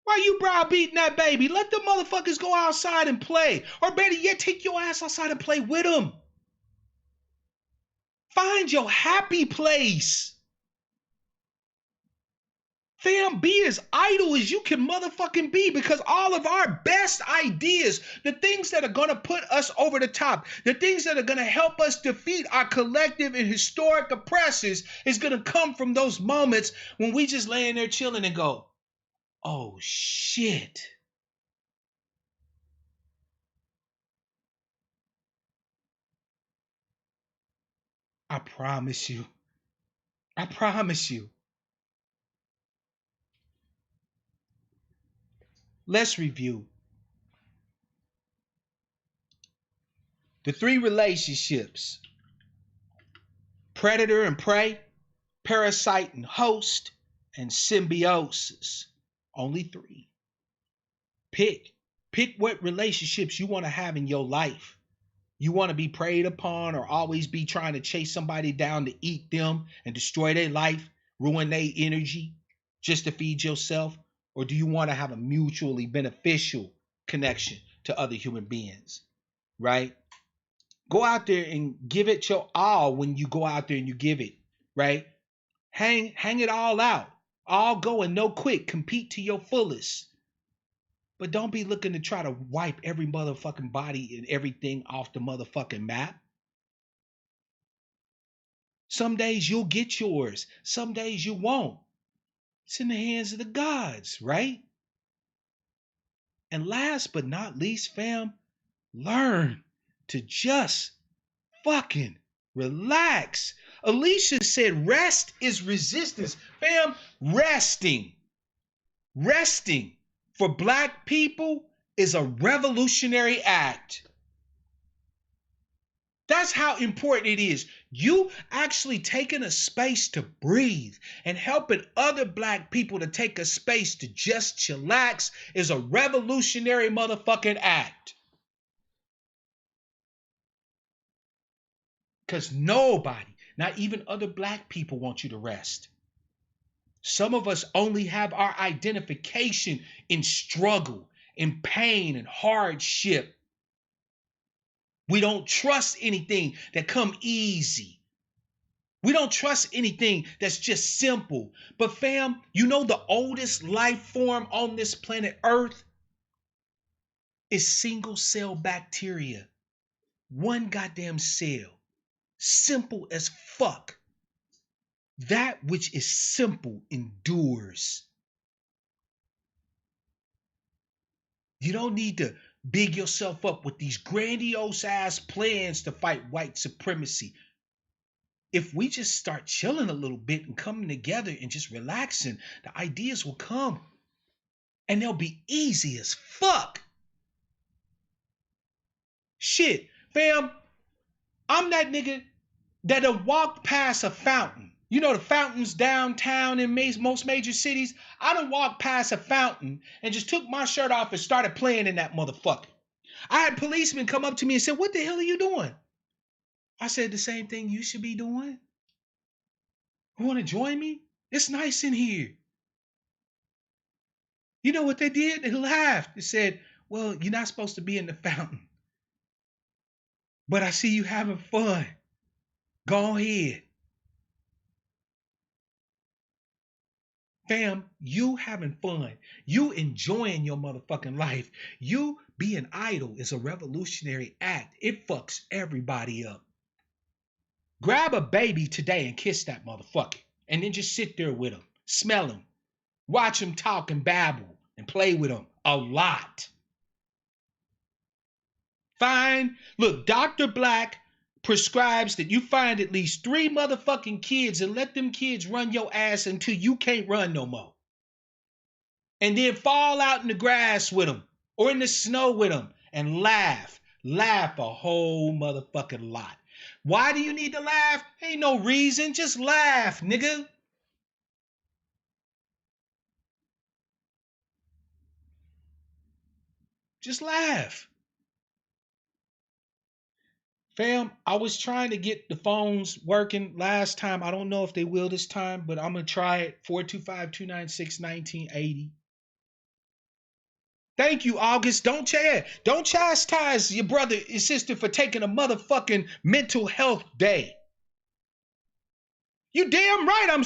Why you browbeating that baby? Let the motherfuckers go outside and play. Or better yet, take your ass outside and play with them. Find your happy place. Fam, be as idle as you can motherfucking be, because all of our best ideas, the things that are going to put us over the top, the things that are going to help us defeat our collective and historic oppressors is going to come from those moments when we just lay in there chilling and go, oh shit. I promise you, I promise you. Let's review the 3 relationships: predator and prey, parasite and host, and symbiosis. Only 3. Pick what relationships you want to have in your life. You want to be preyed upon or always be trying to chase somebody down to eat them and destroy their life, ruin their energy just to feed yourself? Or do you want to have a mutually beneficial connection to other human beings, right? Go out there and give it your all when you go out there and you give it, right? Hang it all out. All go and no quit. Compete to your fullest. But don't be looking to try to wipe every motherfucking body and everything off the motherfucking map. Some days you'll get yours. Some days you won't. It's in the hands of the gods, right? And last but not least, fam, learn to just fucking relax. Alicia said rest is resistance. Fam, resting for black people is a revolutionary act. That's how important it is. You actually taking a space to breathe and helping other black people to take a space to just chillax is a revolutionary motherfucking act. Because nobody, not even other black people, want you to rest. Some of us only have our identification in struggle, in pain, and hardship. We don't trust anything that come easy. We don't trust anything that's just simple. But fam, you know the oldest life form on this planet Earth is single cell bacteria. One goddamn cell. Simple as fuck. That which is simple endures. You don't need to big yourself up with these grandiose ass plans to fight white supremacy. If we just start chilling a little bit and coming together and just relaxing, the ideas will come. And they'll be easy as fuck. Shit, fam, I'm that nigga that'll walk past a fountain. You know the fountains downtown in most major cities? I done walked past a fountain and just took my shirt off and started playing in that motherfucker. I had policemen come up to me and said, "What the hell are you doing?" I said, "The same thing you should be doing. You want to join me? It's nice in here." You know what they did? They laughed. They said, "Well, you're not supposed to be in the fountain, but I see you having fun. Go ahead." Fam, you having fun, you enjoying your motherfucking life, you being idle is a revolutionary act. It fucks everybody up. Grab a baby today and kiss that motherfucker, and then just sit there with him, smell him, watch him talk and babble, and play with him a lot. Fine. Look, Dr. Black prescribes that you find at least 3 motherfucking kids and let them kids run your ass until you can't run no more. And then fall out in the grass with them or in the snow with them and laugh. Laugh a whole motherfucking lot. Why do you need to laugh? Ain't no reason. Just laugh, nigga. Just laugh. Fam, I was trying to get the phones working last time. I don't know if they will this time, but I'm going to try it. 425-296-1980. Thank you, August. Don't chastise your brother and sister for taking a motherfucking mental health day. You damn right I'm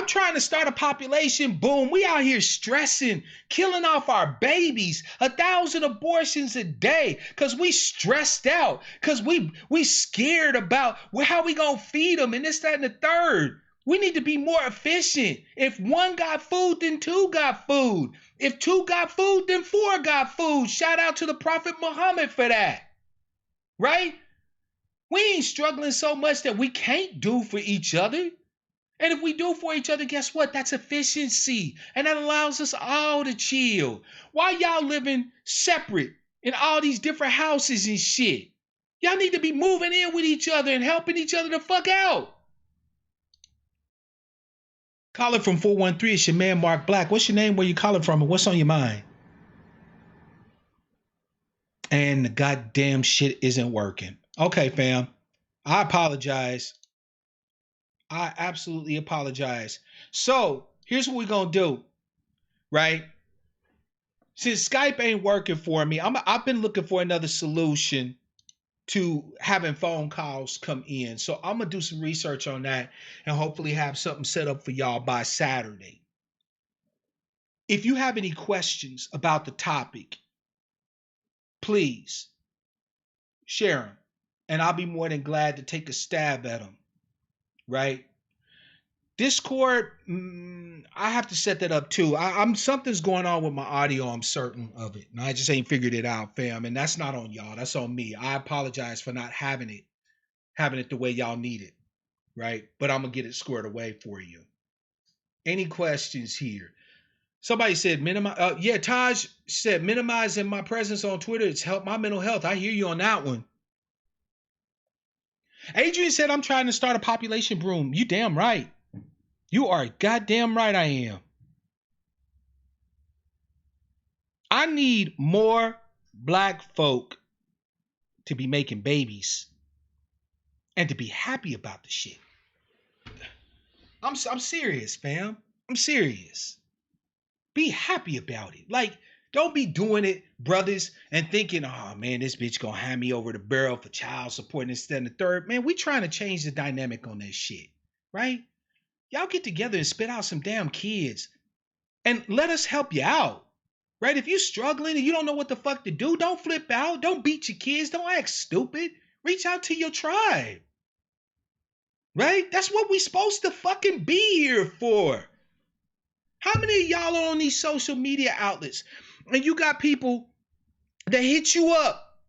trying to start a population boom. We out here stressing, killing off our babies, 1,000 abortions a day, because we stressed out, because we scared about how we gonna feed them and this, that, and the third. We need to be more efficient. If 1 got food, then 2 got food. If 2 got food, then 4 got food. Shout out to the Prophet Muhammad for that. Right? We ain't struggling so much that we can't do for each other. And if we do for each other, guess what? That's efficiency. And that allows us all to chill. Why y'all living separate in all these different houses and shit? Y'all need to be moving in with each other and helping each other the fuck out. Calling from 413, it's your man Mark Black. What's your name? Where you calling from? And what's on your mind? And the goddamn shit isn't working. Okay, fam. I apologize. I absolutely apologize. So here's what we're gonna do, right? Since Skype ain't working for me, I've been looking for another solution to having phone calls come in. So I'm gonna do some research on that and hopefully have something set up for y'all by Saturday. If you have any questions about the topic, please share them, and I'll be more than glad to take a stab at them. Right? Discord, I have to set that up too. I'm something's going on with my audio. I'm certain of it, and I just ain't figured it out, fam. And that's not on y'all. That's on me. I apologize for not having it the way y'all need it, right? But I'm gonna get it squared away for you. Any questions here? Somebody said minimize. Yeah, Taj said minimizing my presence on Twitter. It's helped my mental health. I hear you on that one. Adrian said I'm trying to start a population boom. You damn right. You are goddamn right I am. I need more black folk to be making babies and to be happy about the shit. I'm serious, fam. I'm serious. Be happy about it. Like, don't be doing it, brothers, and thinking, oh man, this bitch gonna hand me over the barrel for child support instead of the third. Man, we trying to change the dynamic on this shit, right? Y'all get together and spit out some damn kids and let us help you out, right? If you're struggling and you don't know what the fuck to do, don't flip out. Don't beat your kids. Don't act stupid. Reach out to your tribe, right? That's what we supposed to fucking be here for. How many of y'all are on these social media outlets and you got people that hit you up?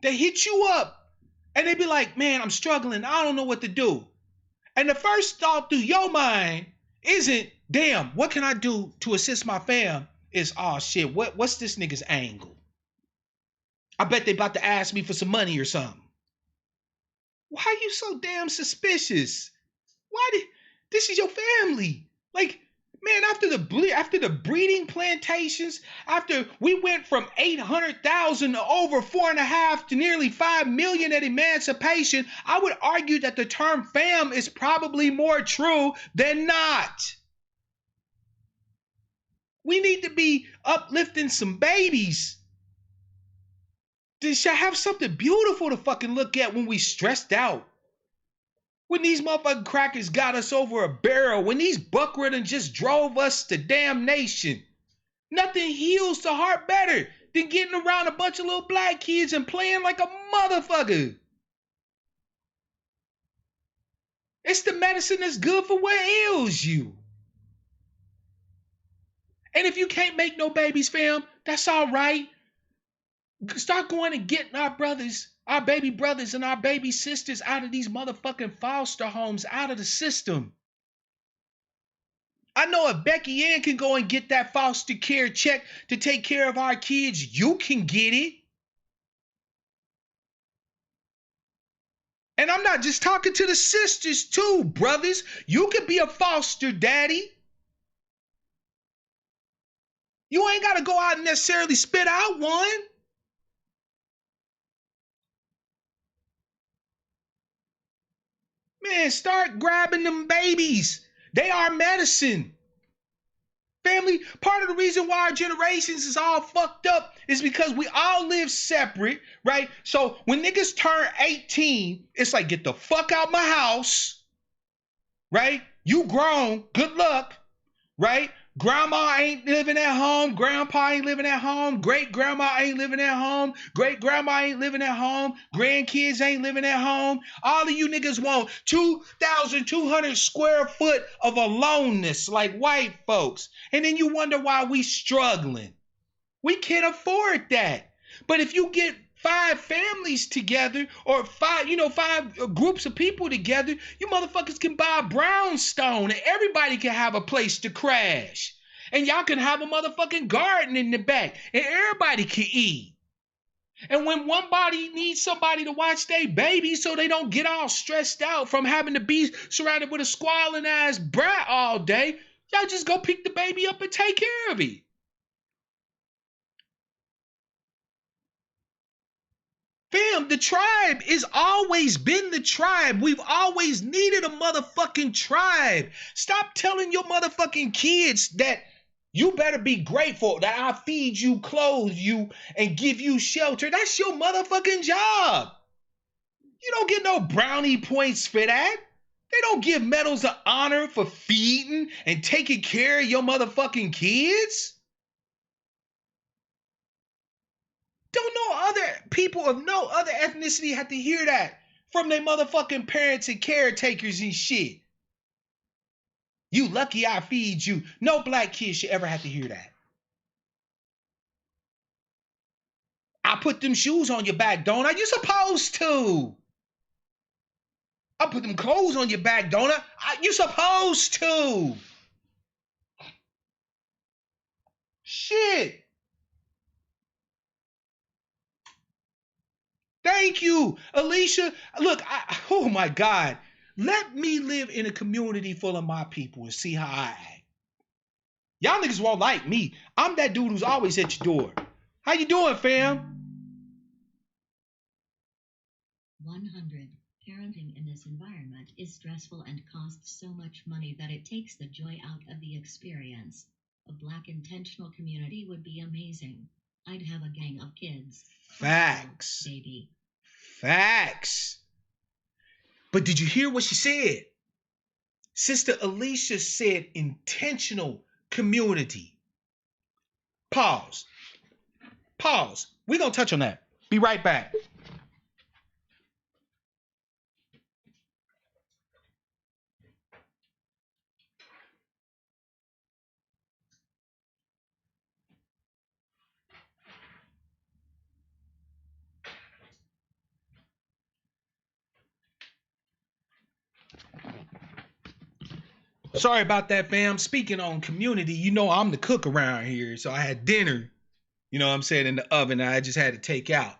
They hit you up and they be like, man, I'm struggling. I don't know what to do. And the first thought through your mind isn't, damn, what can I do to assist my fam? It's, oh shit, what's this nigga's angle? I bet they about to ask me for some money or something. Why are you so damn suspicious? This is your family. Like, man, after the breeding plantations, after we went from 800,000 to over 4.5 to nearly 5 million at emancipation, I would argue that the term fam is probably more true than not. We need to be uplifting some babies. They should have something beautiful to fucking look at when we stressed out. When these motherfucking crackers got us over a barrel, when these buckridden just drove us to damnation, nothing heals the heart better than getting around a bunch of little black kids and playing like a motherfucker. It's the medicine that's good for what ails you. And if you can't make no babies, fam, that's all right. Start going and getting our brothers, our baby brothers and our baby sisters out of these motherfucking foster homes, out of the system. I know if Becky Ann can go and get that foster care check to take care of our kids, you can get it. And I'm not just talking to the sisters too, brothers. You could be a foster daddy. You ain't got to go out and necessarily spit out one. Man, start grabbing them babies. They are medicine. Family, part of the reason why our generations is all fucked up is because we all live separate, right? So when niggas turn 18, it's like, get the fuck out my house, right? You grown, good luck, right? Grandma ain't living at home. Grandpa ain't living at home. Great grandma ain't living at home. Great grandma ain't living at home. Grandkids ain't living at home. All of you niggas want 2,200 square foot of aloneness like white folks. And then you wonder why we struggling. We can't afford that. But if you get 5 families together, or 5 groups of people together, you motherfuckers can buy a brownstone and everybody can have a place to crash. And y'all can have a motherfucking garden in the back and everybody can eat. And when one body needs somebody to watch their baby so they don't get all stressed out from having to be surrounded with a squalling ass brat all day, y'all just go pick the baby up and take care of it. Fam, the tribe is always been the tribe. We've always needed a motherfucking tribe. Stop telling your motherfucking kids that you better be grateful that I feed you, clothe you, and give you shelter. That's your motherfucking job. You don't get no brownie points for that. They don't give medals of honor for feeding and taking care of your motherfucking kids. Don't no other people of no other ethnicity have to hear that from their motherfucking parents and caretakers and shit. You lucky I feed you. No black kid should ever have to hear that. I put them shoes on your back, don't I? You supposed to. I put them clothes on your back, don't I? You supposed to. Shit. Thank you, Alicia. Look, oh my God. Let me live in a community full of my people and see how I act. Y'all niggas won't like me. I'm that dude who's always at your door. How you doing, fam? 100. Parenting in this environment is stressful and costs so much money that it takes the joy out of the experience. A black intentional community would be amazing. I'd have a gang of kids. Facts. Baby. Facts. But did you hear what she said? Sister Alicia said intentional community. Pause. We're going to touch on that. Be right back. Sorry about that, fam. Speaking on community, you know I'm the cook around here. So I had dinner, you know what I'm saying, in the oven I just had to take out,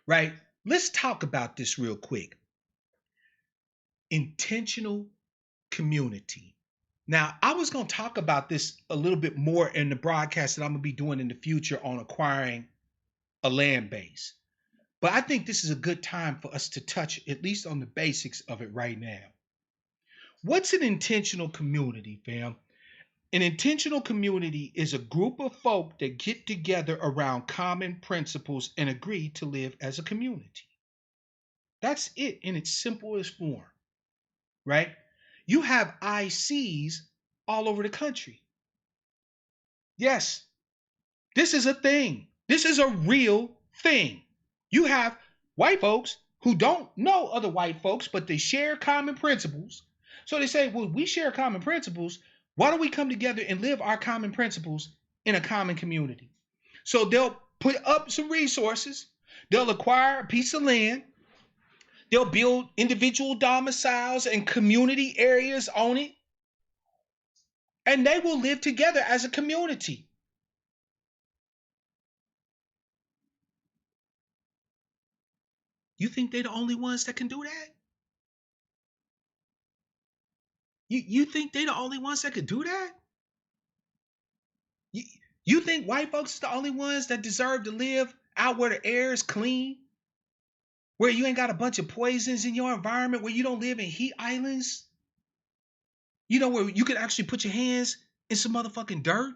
right? Let's talk about this real quick. Intentional community. Now, I was going to talk about this a little bit more in the broadcast that I'm going to be doing in the future on acquiring a land base. But I think this is a good time for us to touch at least on the basics of it right now. What's an intentional community, fam? An intentional community is a group of folk that get together around common principles and agree to live as a community. That's it in its simplest form, right? You have ICs all over the country. Yes, this is a thing. This is a real thing. You have white folks who don't know other white folks, but they share common principles. So they say, well, we share common principles. Why don't we come together and live our common principles in a common community? So they'll put up some resources. They'll acquire a piece of land. They'll build individual domiciles and community areas on it. And they will live together as a community. You think they're the only ones that can do that? You think they're the only ones that could do that? You think white folks are the only ones that deserve to live out where the air is clean? Where you ain't got a bunch of poisons in your environment, where you don't live in heat islands? You know, where you can actually put your hands in some motherfucking dirt?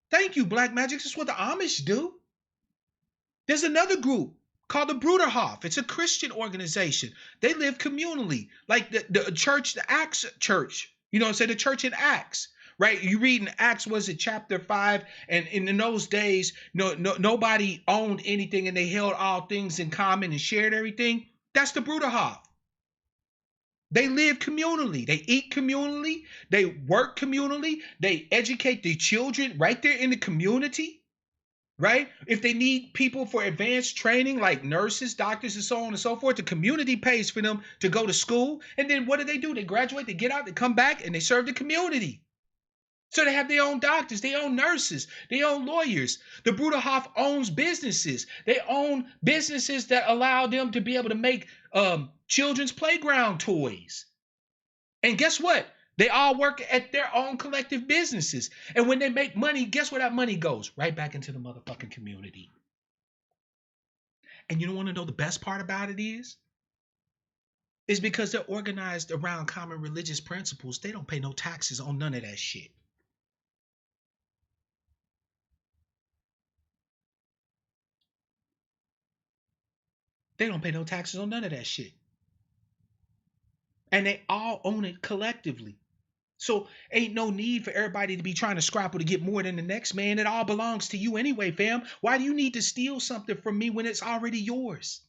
Thank you, Black Magic. That's what the Amish do. There's another group called the Bruderhof. It's a Christian organization. They live communally, like the church, the Acts church. You know what I'm saying? The church in Acts, right? You read in Acts, was it chapter 5? And in those days, nobody owned anything and they held all things in common and shared everything. That's the Bruderhof. They live communally. They eat communally. They work communally. They educate their children right there in the community. right? If they need people for advanced training like nurses, doctors, and so on and so forth, the community pays for them to go to school. And then what do? They graduate, they get out, they come back, and they serve the community. So they have their own doctors, their own nurses, their own lawyers. The Bruderhof owns businesses. They own businesses that allow them to be able to make children's playground toys. And guess what? They all work at their own collective businesses. And when they make money, guess where that money goes? Right back into the motherfucking community. And you don't want to know the best part about it is? It's because they're organized around common religious principles. They don't pay no taxes on none of that shit. They don't pay no taxes on none of that shit. And they all own it collectively. So ain't no need for everybody to be trying to scrapple to get more than the next man. It all belongs to you anyway, fam. Why do you need to steal something from me when it's already yours?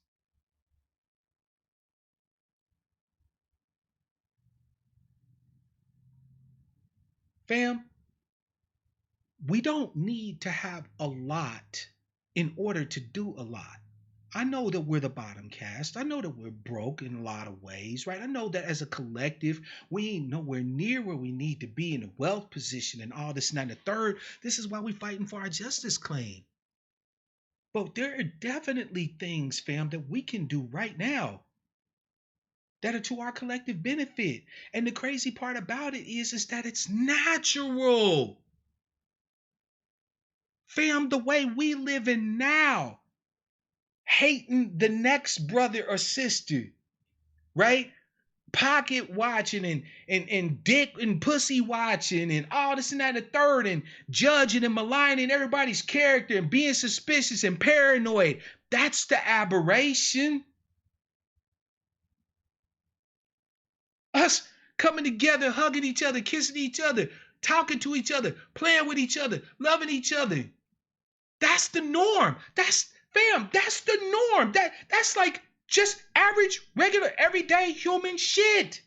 Fam, we don't need to have a lot in order to do a lot. I know that we're the bottom caste. I know that we're broke in a lot of ways, right? I know that as a collective, we ain't nowhere near where we need to be in a wealth position and all this and that and the third. This is why we're fighting for our justice claim. But there are definitely things, fam, that we can do right now that are to our collective benefit. And the crazy part about it is that it's natural. Fam, the way we live in now, hating the next brother or sister, right? Pocket watching and dick and pussy watching and all this and that and the third and judging and maligning everybody's character and being suspicious and paranoid. That's the aberration. Us coming together, hugging each other, kissing each other, talking to each other, playing with each other, loving each other. That's the norm. That's the norm. That's like just average, regular, everyday human shit.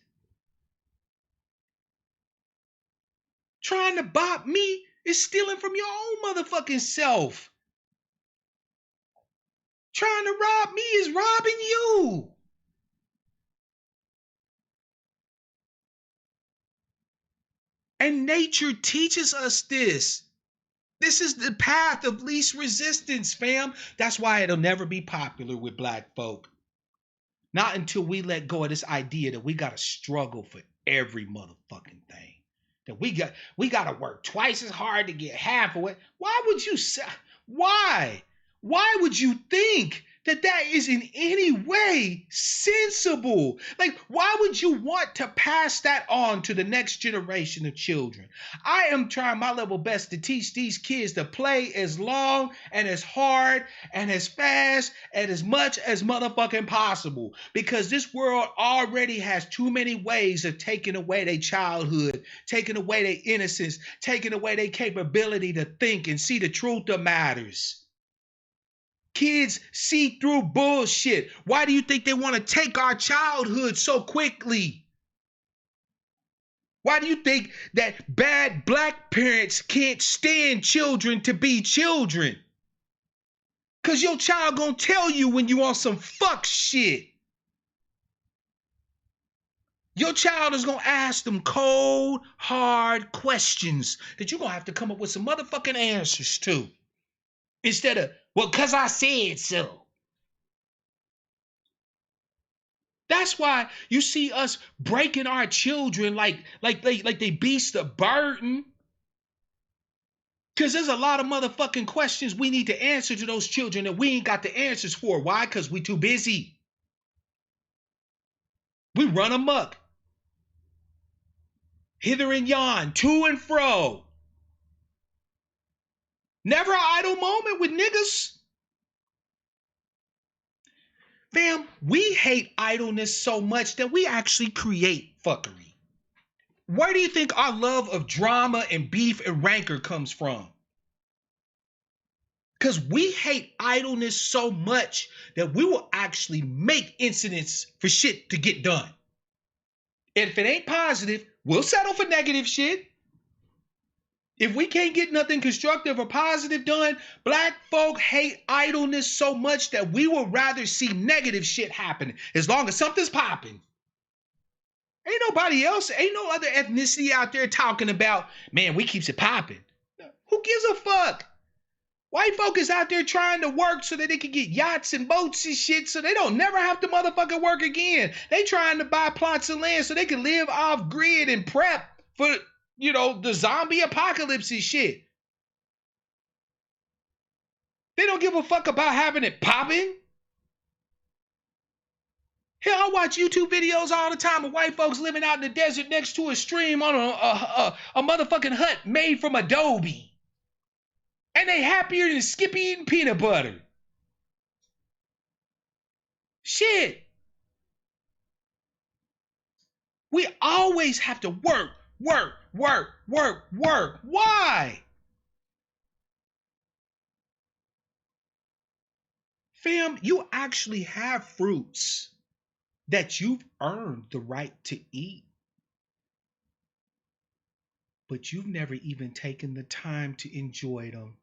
Trying to bop me is stealing from your own motherfucking self. Trying to rob me is robbing you. And nature teaches us this. This is the path of least resistance, fam. That's why it'll never be popular with black folk. Not until we let go of this idea that we gotta struggle for every motherfucking thing. That we gotta work twice as hard to get half of it. Why would you say why? Why would you think that is in any way sensible? Like, why would you want to pass that on to the next generation of children? I am trying my level best to teach these kids to play as long and as hard and as fast and as much as motherfucking possible, because this world already has too many ways of taking away their childhood, taking away their innocence, taking away their capability to think and see the truth of matters. Kids see through bullshit. Why do you think they want to take our childhood so quickly? Why do you think that bad black parents can't stand children to be children? Because your child gonna tell you when you on some fuck shit. Your child is gonna ask them cold, hard questions that you're gonna have to come up with some motherfucking answers to. Instead of, well, because I said so. That's why you see us breaking our children like they beasts of burden. Because there's a lot of motherfucking questions we need to answer to those children that we ain't got the answers for. Why? Because we too busy. We run amok. Hither and yon, to and fro. Never an idle moment with niggas. Fam, we hate idleness so much that we actually create fuckery. Where do you think our love of drama and beef and rancor comes from? Because we hate idleness so much that we will actually make incidents for shit to get done. And if it ain't positive, we'll settle for negative shit. If we can't get nothing constructive or positive done, black folk hate idleness so much that we would rather see negative shit happening as long as something's popping. Ain't nobody else, ain't no other ethnicity out there talking about, man, we keeps it popping. Who gives a fuck? White folk is out there trying to work so that they can get yachts and boats and shit so they don't never have to motherfucking work again. They trying to buy plots of land so they can live off grid and prep for, the zombie apocalypse and shit. They don't give a fuck about having it popping. Hell, I watch YouTube videos all the time of white folks living out in the desert next to a stream on a motherfucking hut made from Adobe. And they happier than Skippy eating peanut butter. Shit. We always have to work. Why? Fam, you actually have fruits that you've earned the right to eat. But you've never even taken the time to enjoy them.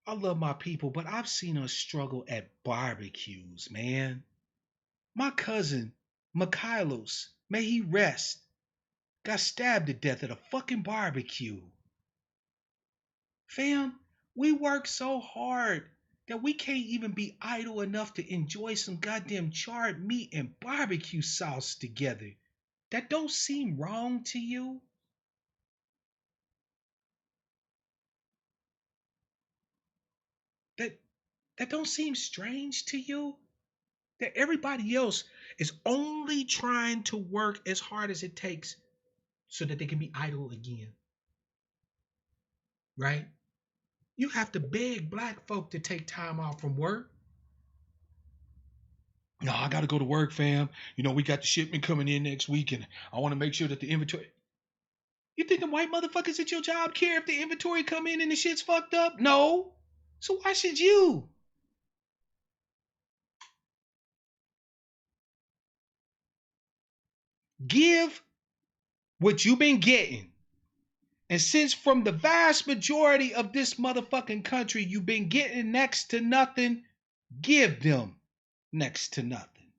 I love my people, but I've seen us struggle at barbecues, man. My cousin, Mikhailos, may he rest, got stabbed to death at a fucking barbecue. Fam, we work so hard that we can't even be idle enough to enjoy some goddamn charred meat and barbecue sauce together. That don't seem wrong to you? That don't seem strange to you? That everybody else is only trying to work as hard as it takes so that they can be idle again. Right? You have to beg black folk to take time off from work. No, I got to go to work, fam. We got the shipment coming in next week, and I want to make sure that the inventory. You think them white motherfuckers at your job care if the inventory come in and the shit's fucked up? No. So why should you? Give what you've been getting. And since from the vast majority of this motherfucking country you've been getting next to nothing, give them next to nothing.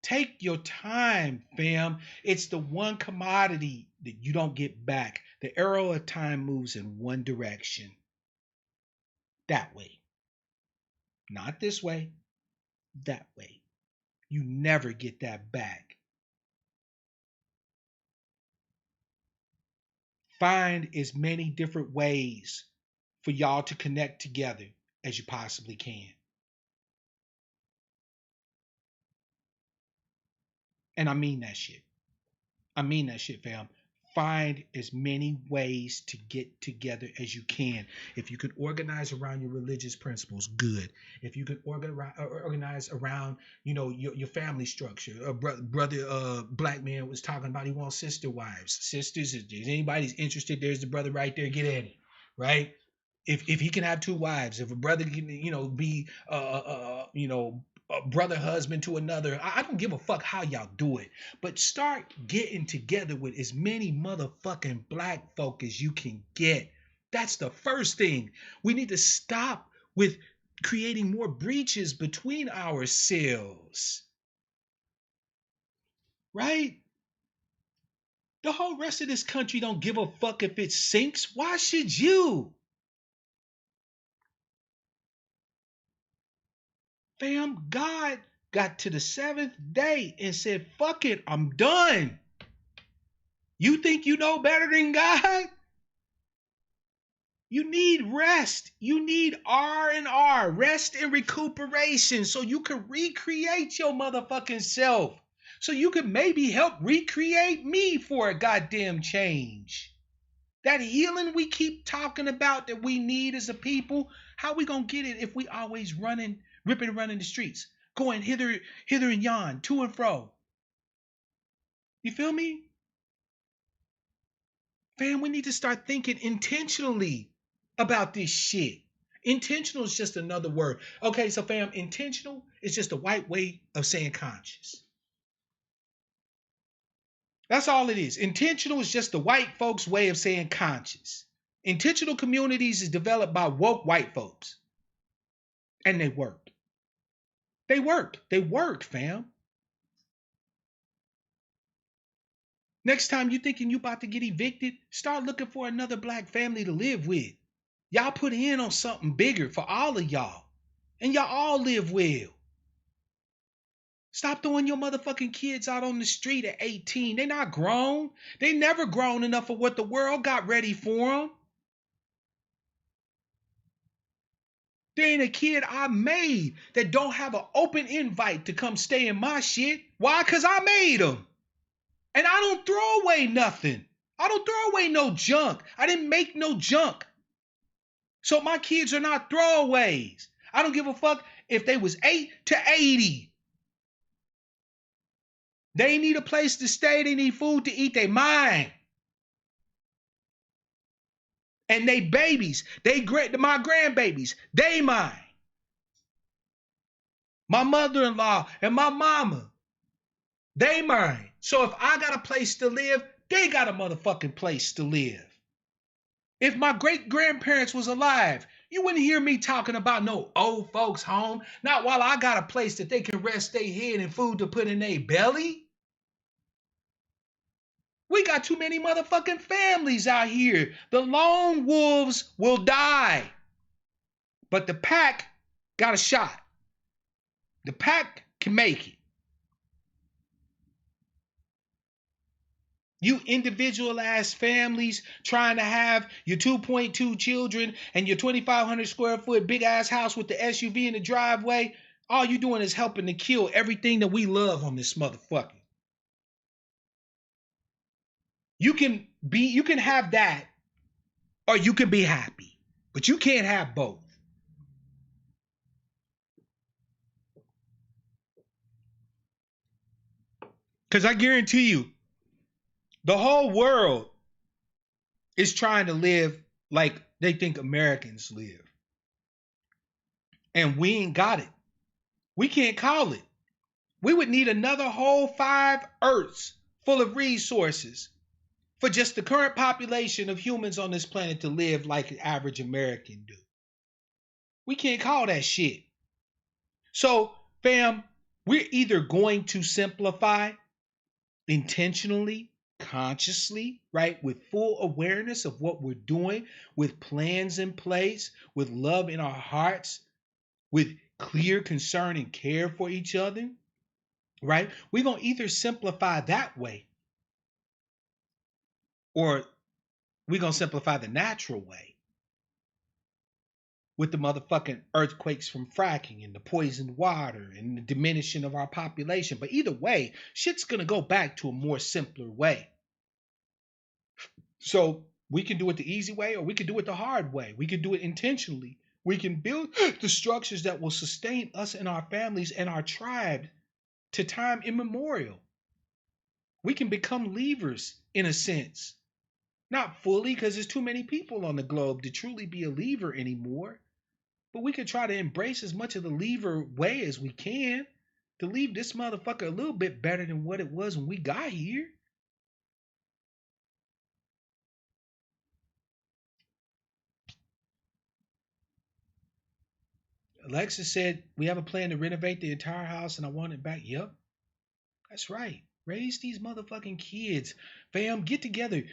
Take your time, fam. It's the one commodity that you don't get back. The arrow of time moves in one direction. That way. Not this way. That way. You never get that back. Find as many different ways for y'all to connect together as you possibly can. And I mean that shit. Fam. Find as many ways to get together as you can. If you can organize around your religious principles, good. If you can organize around, your family structure. Brother, black man was talking about he wants sister wives. Sisters, if anybody's interested, there's the brother right there. Get at it, right? If he can have two wives, if a brother can, be, a brother husband to another. I don't give a fuck how y'all do it, but start getting together with as many motherfucking black folk as you can get. That's the first thing. We need to stop with creating more breaches between ourselves. Right? The whole rest of this country don't give a fuck if it sinks. Why should you? Fam, God got to the seventh day and said, fuck it, I'm done. You think you know better than God? You need rest. You need R&R, rest and recuperation, so you can recreate your motherfucking self. So you can maybe help recreate me for a goddamn change. That healing we keep talking about that we need as a people, how we gonna get it if we always ripping and running the streets, going hither and yon, to and fro? You feel me? Fam, we need to start thinking intentionally about this shit. Intentional is just another word. Okay, so fam, intentional is just a white way of saying conscious. That's all it is. Intentional is just the white folks' way of saying conscious. Intentional communities is developed by woke white folks. And they worked. They worked. They worked, fam. Next time you thinking you about to get evicted, start looking for another black family to live with. Y'all put in on something bigger for all of y'all. And y'all all live well. Stop throwing your motherfucking kids out on the street at 18. They not grown. They never grown enough for what the world got ready for them. There ain't a kid I made that don't have an open invite to come stay in my shit. Why? Because I made them. And I don't throw away nothing. I don't throw away no junk. I didn't make no junk. So my kids are not throwaways. I don't give a fuck if they was 8 to 80. They need a place to stay. They need food to eat. They mine. And they babies. My grandbabies. They mine. My mother-in-law and my mama. They mine. So if I got a place to live, they got a motherfucking place to live. If my great-grandparents was alive, you wouldn't hear me talking about no old folks home. Not while I got a place that they can rest their head and food to put in their belly. We got too many motherfucking families out here. The lone wolves will die. But the pack got a shot. The pack can make it. You individualized families trying to have your 2.2 children and your 2,500 square foot big ass house with the SUV in the driveway, all you doing is helping to kill everything that we love on this motherfucker. You can have that, or you can be happy, but you can't have both. Because I guarantee you, the whole world is trying to live like they think Americans live. And we ain't got it. We can't call it. We would need another whole 5 Earths full of resources for just the current population of humans on this planet to live like an average American do. We can't call that shit. So, fam, we're either going to simplify intentionally, consciously, right, with full awareness of what we're doing, with plans in place, with love in our hearts, with clear concern and care for each other, right? We're going to either simplify that way, or we're going to simplify the natural way with the motherfucking earthquakes from fracking and the poisoned water and the diminishing of our population. But either way, shit's going to go back to a more simpler way. So we can do it the easy way, or we can do it the hard way. We can do it intentionally. We can build the structures that will sustain us and our families and our tribe to time immemorial. We can become leavers in a sense. Not fully, because there's too many people on the globe to truly be a leaver anymore. But we could try to embrace as much of the leaver way as we can to leave this motherfucker a little bit better than what it was when we got here. Alexis said, we have a plan to renovate the entire house and I want it back. Yep, that's right. Raise these motherfucking kids. Fam, get together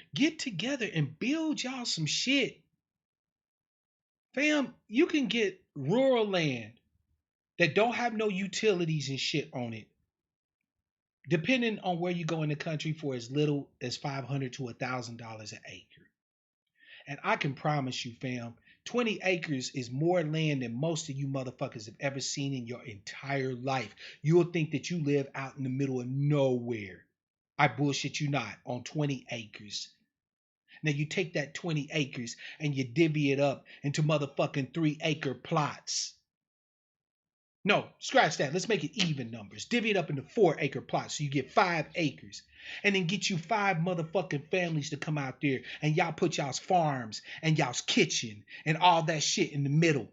and build y'all some shit. Fam, you can get rural land that don't have no utilities and shit on it, depending on where you go in the country, for as little as $500 to $1,000 an acre. And I can promise you, fam, 20 acres is more land than most of you motherfuckers have ever seen in your entire life. You'll think that you live out in the middle of nowhere. I bullshit you not, on 20 acres. Now you take that 20 acres and you divvy it up into motherfucking 3-acre plots. No, scratch that. Let's make it even numbers. Divvy it up into 4-acre plots so you get 5 acres. And then get you 5 motherfucking families to come out there and y'all put y'all's farms and y'all's kitchen and all that shit in the middle.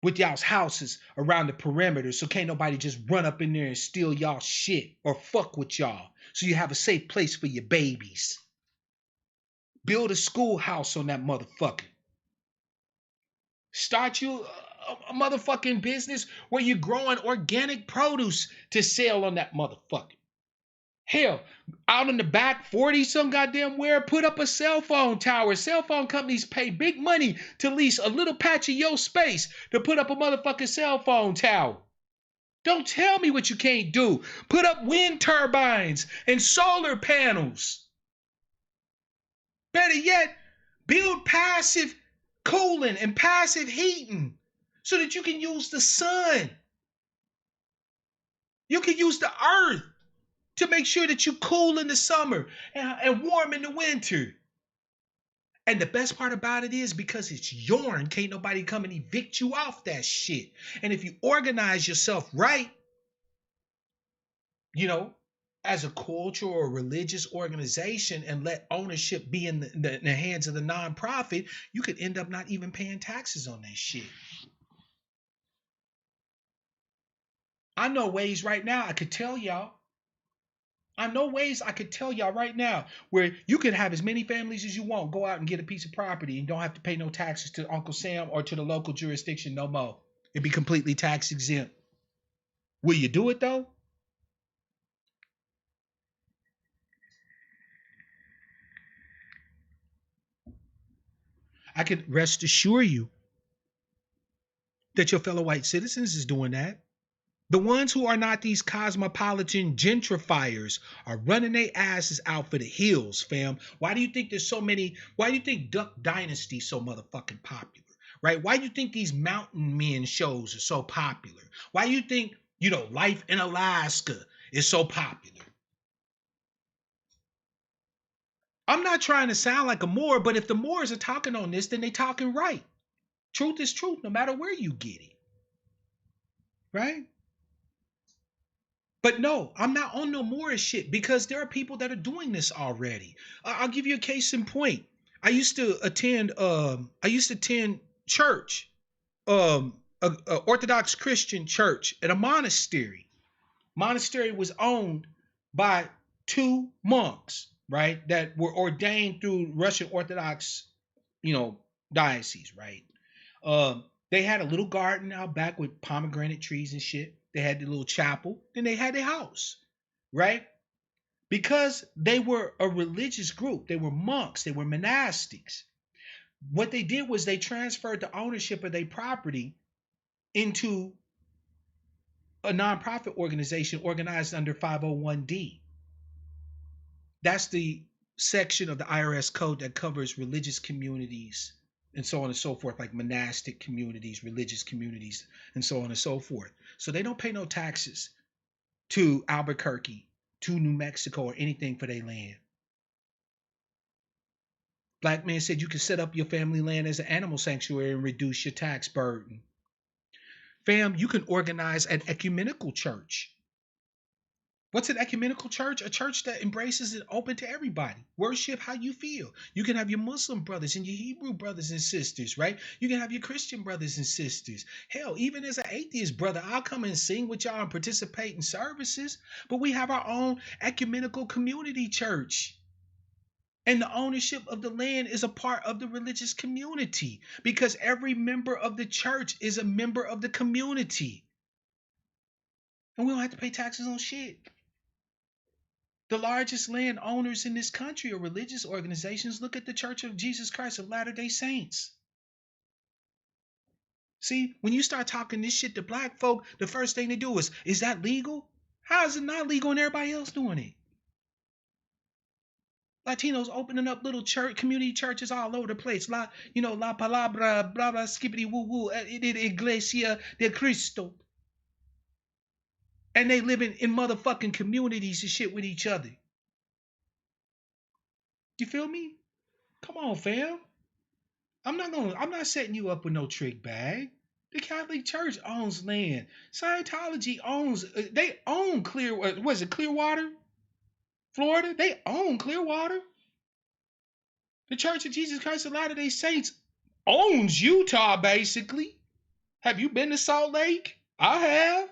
with y'all's houses around the perimeter so can't nobody just run up in there and steal y'all shit or fuck with y'all. So you have a safe place for your babies. Build a schoolhouse on that motherfucker. Start you a motherfucking business where you're growing organic produce to sell on that motherfucker. Hell, out in the back, 40 some goddamn where, put up a cell phone tower. Cell phone companies pay big money to lease a little patch of your space to put up a motherfucking cell phone tower. Don't tell me what you can't do. Put up wind turbines and solar panels. Better yet, build passive cooling and passive heating so that you can use the sun. You can use the earth to make sure that you cool in the summer and warm in the winter. And the best part about it is because it's yourn, can't nobody come and evict you off that shit. And if you organize yourself right, you know, as a cultural or religious organization and let ownership be in the hands of the nonprofit, you could end up not even paying taxes on that shit. I know ways right now I could tell y'all. I know ways I could tell y'all right now where you can have as many families as you want, go out and get a piece of property and don't have to pay no taxes to Uncle Sam or to the local jurisdiction no more. It'd be completely tax exempt. Will you do it though? I can rest assure you that your fellow white citizens is doing that. The ones who are not these cosmopolitan gentrifiers are running their asses out for the hills, fam. Why do you think there's so many? Why do you think Duck Dynasty is so motherfucking popular? Right? Why do you think these mountain men shows are so popular? Why do you think, Life in Alaska is so popular? I'm not trying to sound like a Moor, but if the Moors are talking on this, then they talking right. Truth is truth, no matter where you get it. Right? But no, I'm not on no Moorish shit because there are people that are doing this already. I'll give you a case in point. I used to attend church, a Orthodox Christian church at a monastery. Monastery was owned by two monks, right, that were ordained through Russian Orthodox, diocese, right? They had a little garden out back with pomegranate trees and shit. They had the little chapel, then they had their house, right? Because they were a religious group, they were monks, they were monastics. What they did was they transferred the ownership of their property into a nonprofit organization organized under 501D. That's the section of the IRS code that covers religious communities and so on and so forth, like monastic communities, religious communities, and so on and so forth. So they don't pay no taxes to Albuquerque, to New Mexico, or anything for their land. Black man said you can set up your family land as an animal sanctuary and reduce your tax burden. Fam, you can organize an ecumenical church. What's an ecumenical church? A church that embraces and open to everybody. Worship how you feel. You can have your Muslim brothers and your Hebrew brothers and sisters, right? You can have your Christian brothers and sisters. Hell, even as an atheist brother, I'll come and sing with y'all and participate in services. But we have our own ecumenical community church. And the ownership of the land is a part of the religious community because every member of the church is a member of the community. And we don't have to pay taxes on shit. The largest landowners in this country are religious organizations. Look at the Church of Jesus Christ of Latter-day Saints. See, when you start talking this shit to black folk, the first thing they do is that legal? How is it not legal and everybody else doing it? Latinos opening up little church, community churches all over the place. La palabra, blah, blah, skippity woo woo, iglesia de Cristo. And they living in motherfucking communities and shit with each other. You feel me? Come on, fam. I'm not setting you up with no trick bag. The Catholic Church owns land. Scientology they own Clearwater, Florida? They own Clearwater. The Church of Jesus Christ of Latter-day Saints owns Utah, basically. Have you been to Salt Lake? I have.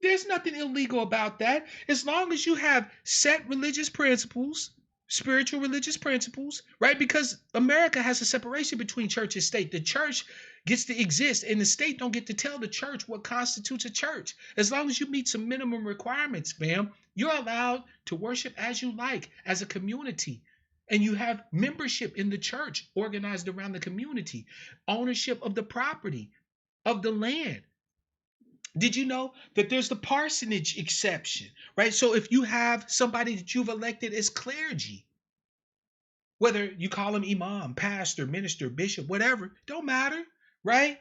There's nothing illegal about that. As long as you have set religious principles, spiritual religious principles, right? Because America has a separation between church and state. The church gets to exist and the state don't get to tell the church what constitutes a church. As long as you meet some minimum requirements, fam, you're allowed to worship as you like as a community. And you have membership in the church organized around the community, ownership of the property, of the land. Did you know that there's the parsonage exception, right? So if you have somebody that you've elected as clergy, whether you call them imam, pastor, minister, bishop, whatever, don't matter, right?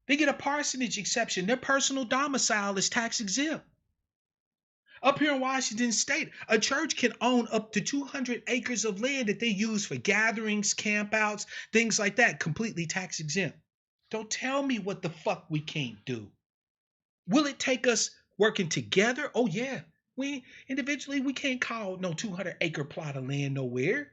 They get a parsonage exception. Their personal domicile is tax exempt. Up here in Washington State, a church can own up to 200 acres of land that they use for gatherings, campouts, things like that, completely tax exempt. Don't tell me what the fuck we can't do. Will it take us working together? Oh yeah. We individually, we can't call no 200-acre plot of land nowhere.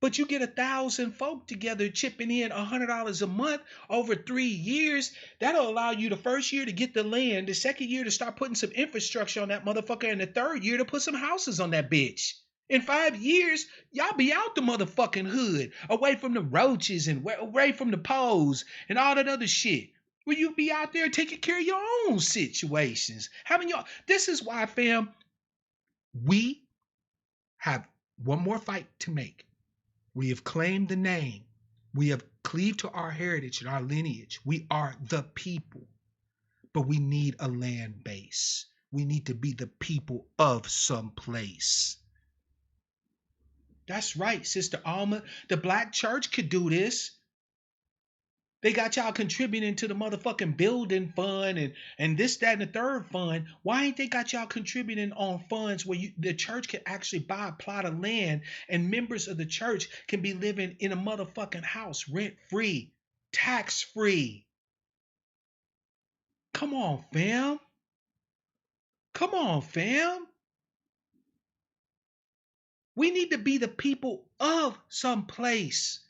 But you get 1,000 folk together chipping in $100 a month over 3 years. That'll allow you the first year to get the land, the second year to start putting some infrastructure on that motherfucker, and the third year to put some houses on that bitch. In 5 years, y'all be out the motherfucking hood, away from the roaches and away from the poles and all that other shit. Will you be out there taking care of your own situations? Having your This is why, fam, we have one more fight to make. We have claimed the name. We have cleaved to our heritage and our lineage. We are the people. But we need a land base. We need to be the people of some place. That's right, Sister Alma. The black church could do this. They got y'all contributing to the motherfucking building fund and this, that, and the third fund. Why ain't they got y'all contributing on funds where the church can actually buy a plot of land and members of the church can be living in a motherfucking house rent-free, tax-free? Come on, fam. Come on, fam. We need to be the people of some place.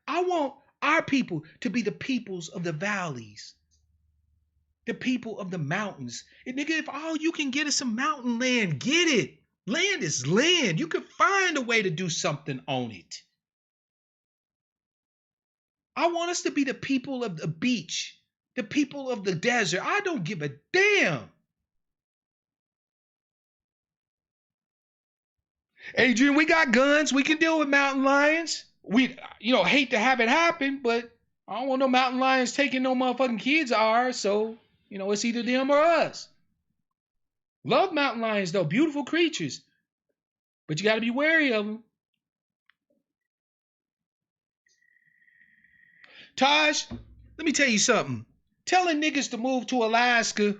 I want our people to be the peoples of the valleys, the people of the mountains. And nigga, if all you can get is some mountain land, get it. Land is land. You can find a way to do something on it. I want us to be the people of the beach, the people of the desert. I don't give a damn. Adrian, we got guns. We can deal with mountain lions. We, hate to have it happen, but I don't want no mountain lions taking no motherfucking kids of ours. So, it's either them or us. Love mountain lions, though. Beautiful creatures. But you got to be wary of them. Taj, let me tell you something. Telling niggas to move to Alaska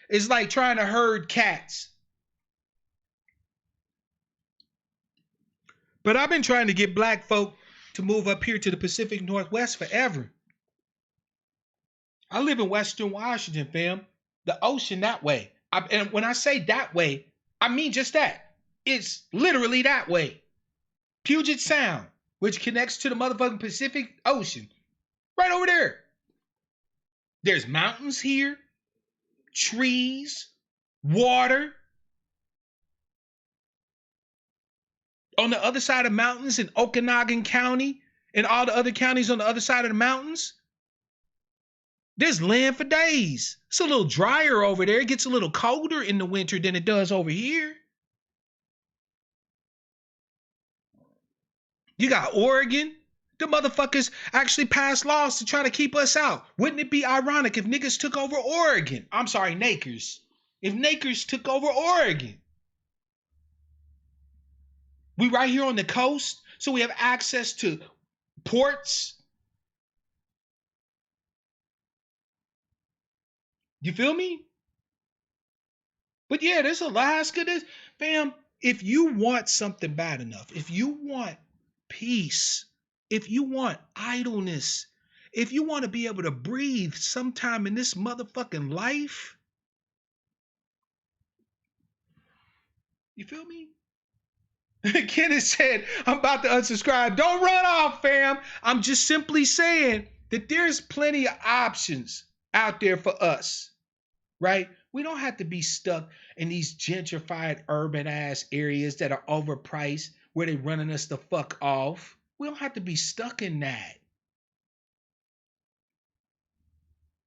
is like trying to herd cats. But I've been trying to get black folk to move up here to the Pacific Northwest forever. I live in Western Washington, fam. The ocean that way. And when I say that way, I mean just that. It's literally that way. Puget Sound, which connects to the motherfucking Pacific Ocean. Right over there. There's mountains here, trees, water. On the other side of mountains in Okanagan County and all the other counties on the other side of the mountains, there's land for days. It's a little drier over there. It gets a little colder in the winter than it does over here. You got Oregon. The motherfuckers actually passed laws to try to keep us out. Wouldn't it be ironic if niggas took over Oregon? I'm sorry, Nakers. If Nakers took over Oregon. We right here on the coast, so we have access to ports. You feel me? But yeah, there's Alaska. Fam, if you want something bad enough, if you want peace, if you want idleness, if you want to be able to breathe sometime in this motherfucking life, you feel me? Kenneth said, I'm about to unsubscribe. Don't run off, fam. I'm just simply saying that there's plenty of options out there for us, right? We don't have to be stuck in these gentrified urban ass areas that are overpriced where they're running us the fuck off. We don't have to be stuck in that.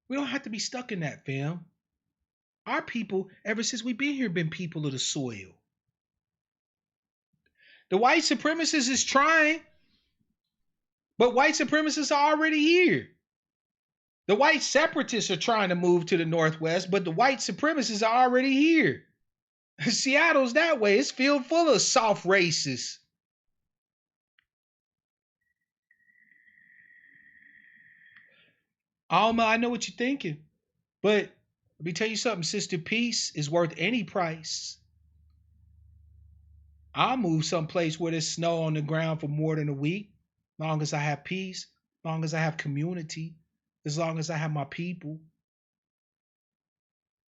We don't have to be stuck in that, fam. Our people, ever since we've been here, been people of the soil. The white supremacists is trying, but white supremacists are already here. The white separatists are trying to move to the Northwest, but the white supremacists are already here. Seattle's that way. It's filled full of soft racists. Alma, I know what you're thinking, but let me tell you something, sister. Peace is worth any price. I'll move someplace where there's snow on the ground for more than a week, as long as I have peace, as long as I have community, as long as I have my people.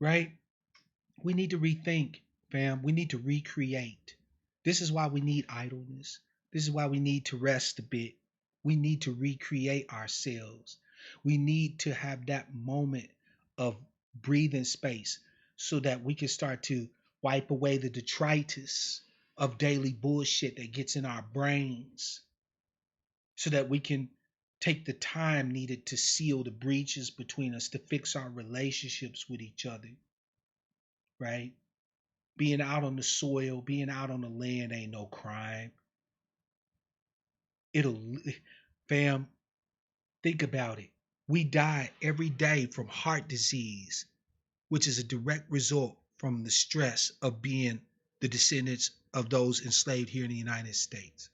Right? We need to rethink, fam. We need to recreate. This is why we need idleness. This is why we need to rest a bit. We need to recreate ourselves. We need to have that moment of breathing space so that we can start to wipe away the detritus of daily bullshit that gets in our brains so that we can take the time needed to seal the breaches between us, to fix our relationships with each other, right? Being out on the soil, being out on the land ain't no crime. Fam, think about it. We die every day from heart disease, which is a direct result from the stress of being the descendants of those enslaved here in the United States.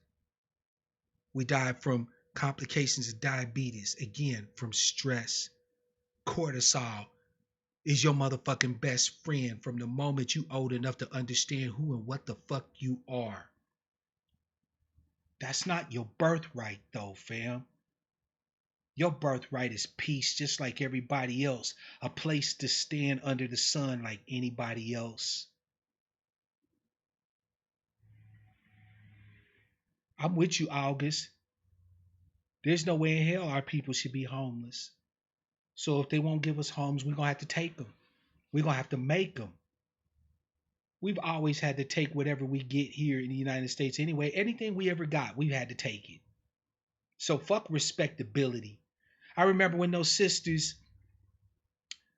We die from complications of diabetes, again, from stress. Cortisol is your motherfucking best friend from the moment you old enough to understand who and what the fuck you are. That's not your birthright though, fam. Your birthright is peace, just like everybody else. A place to stand under the sun like anybody else. I'm with you, August. There's no way in hell our people should be homeless. So if they won't give us homes, we're going to have to take them. We're going to have to make them. We've always had to take whatever we get here in the United States anyway. Anything we ever got, we've had to take it. So fuck respectability. I remember when those sisters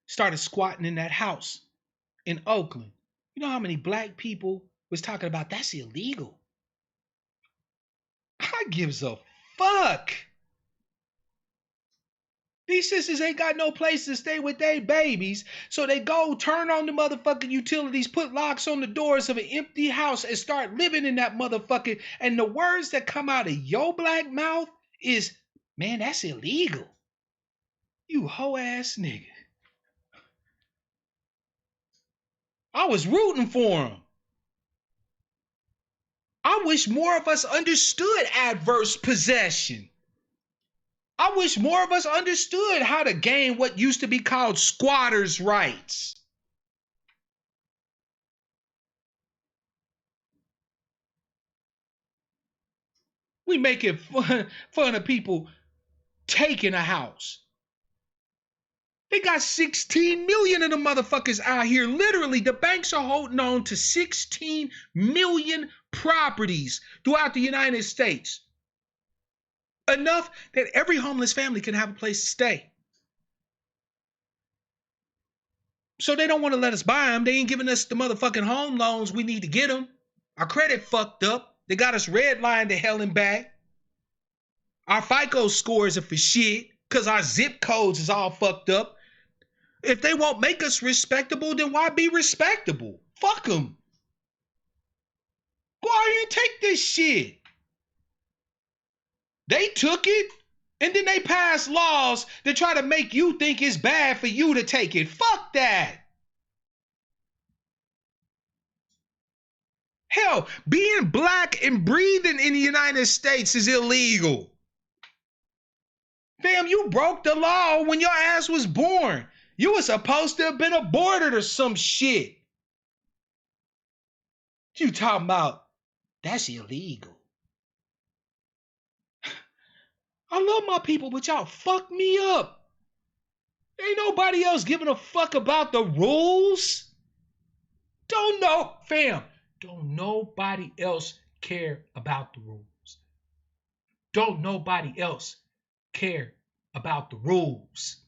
started squatting in that house in Oakland. You know how many black people was talking about that's illegal? I gives a fuck. These sisters ain't got no place to stay with their babies, so they go turn on the motherfucking utilities, put locks on the doors of an empty house, and start living in that motherfucking. And the words that come out of your black mouth is, man, that's illegal. You hoe ass nigga. I was rooting for him. I wish more of us understood adverse possession. I wish more of us understood how to gain what used to be called squatters' rights. We making fun of people taking a house. They got 16 million of them motherfuckers out here. Literally, the banks are holding on to 16 million properties throughout the United States. Enough that every homeless family can have a place to stay. So they don't want to let us buy them. They ain't giving us the motherfucking home loans we need to get them. Our credit fucked up. They got us redlined to hell and back. Our FICO scores are for shit because our zip codes is all fucked up. If they won't make us respectable, then why be respectable? Fuck them. Go out here and take this shit. They took it, and then they passed laws that try to make you think it's bad for you to take it. Fuck that. Hell, being black and breathing in the United States is illegal. Fam, you broke the law when your ass was born. You were supposed to have been aborted or some shit. You talking about That's illegal. I love my people, but y'all fuck me up. Ain't nobody else giving a fuck about the rules. Don't know, fam. Don't nobody else care about the rules. Don't nobody else care about the rules.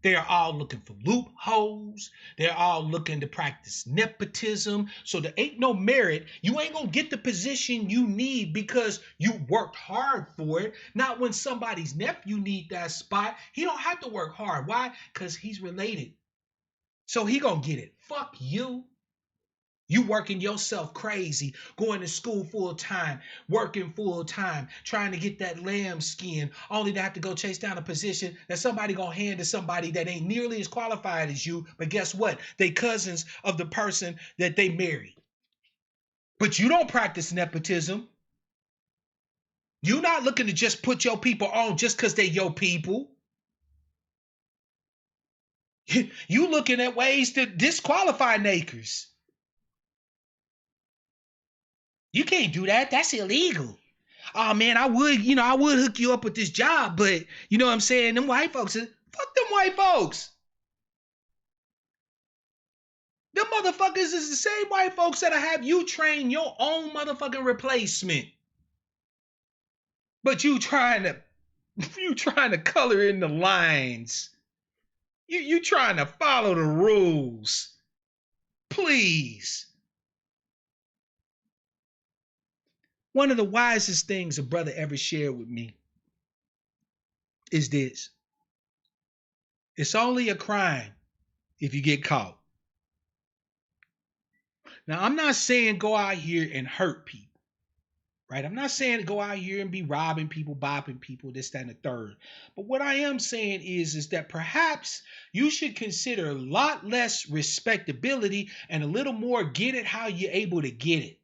They're all looking for loopholes. They're all looking to practice nepotism. So there ain't no merit. You ain't going to get the position you need because you worked hard for it. Not when somebody's nephew need that spot. He don't have to work hard. Why? Because he's related. So he going to get it. Fuck you. You working yourself crazy, going to school full time, working full time, trying to get that lamb skin, only to have to go chase down a position that somebody gonna hand to somebody that ain't nearly as qualified as you. But guess what? They cousins of the person that they married. But you don't practice nepotism. You're not looking to just put your people on just because they your people. You looking at ways to disqualify neighbors. You can't do that. That's illegal. Oh man, I would hook you up with this job, but you know what I'm saying? Them white folks, fuck them white folks. Them motherfuckers is the same white folks that'll have you train your own motherfucking replacement. But you trying to color in the lines. You trying to follow the rules. Please. One of the wisest things a brother ever shared with me is this. It's only a crime if you get caught. Now, I'm not saying go out here and hurt people, right? I'm not saying go out here and be robbing people, bopping people, this, that, and the third. But what I am saying is that perhaps you should consider a lot less respectability and a little more get it how you're able to get it.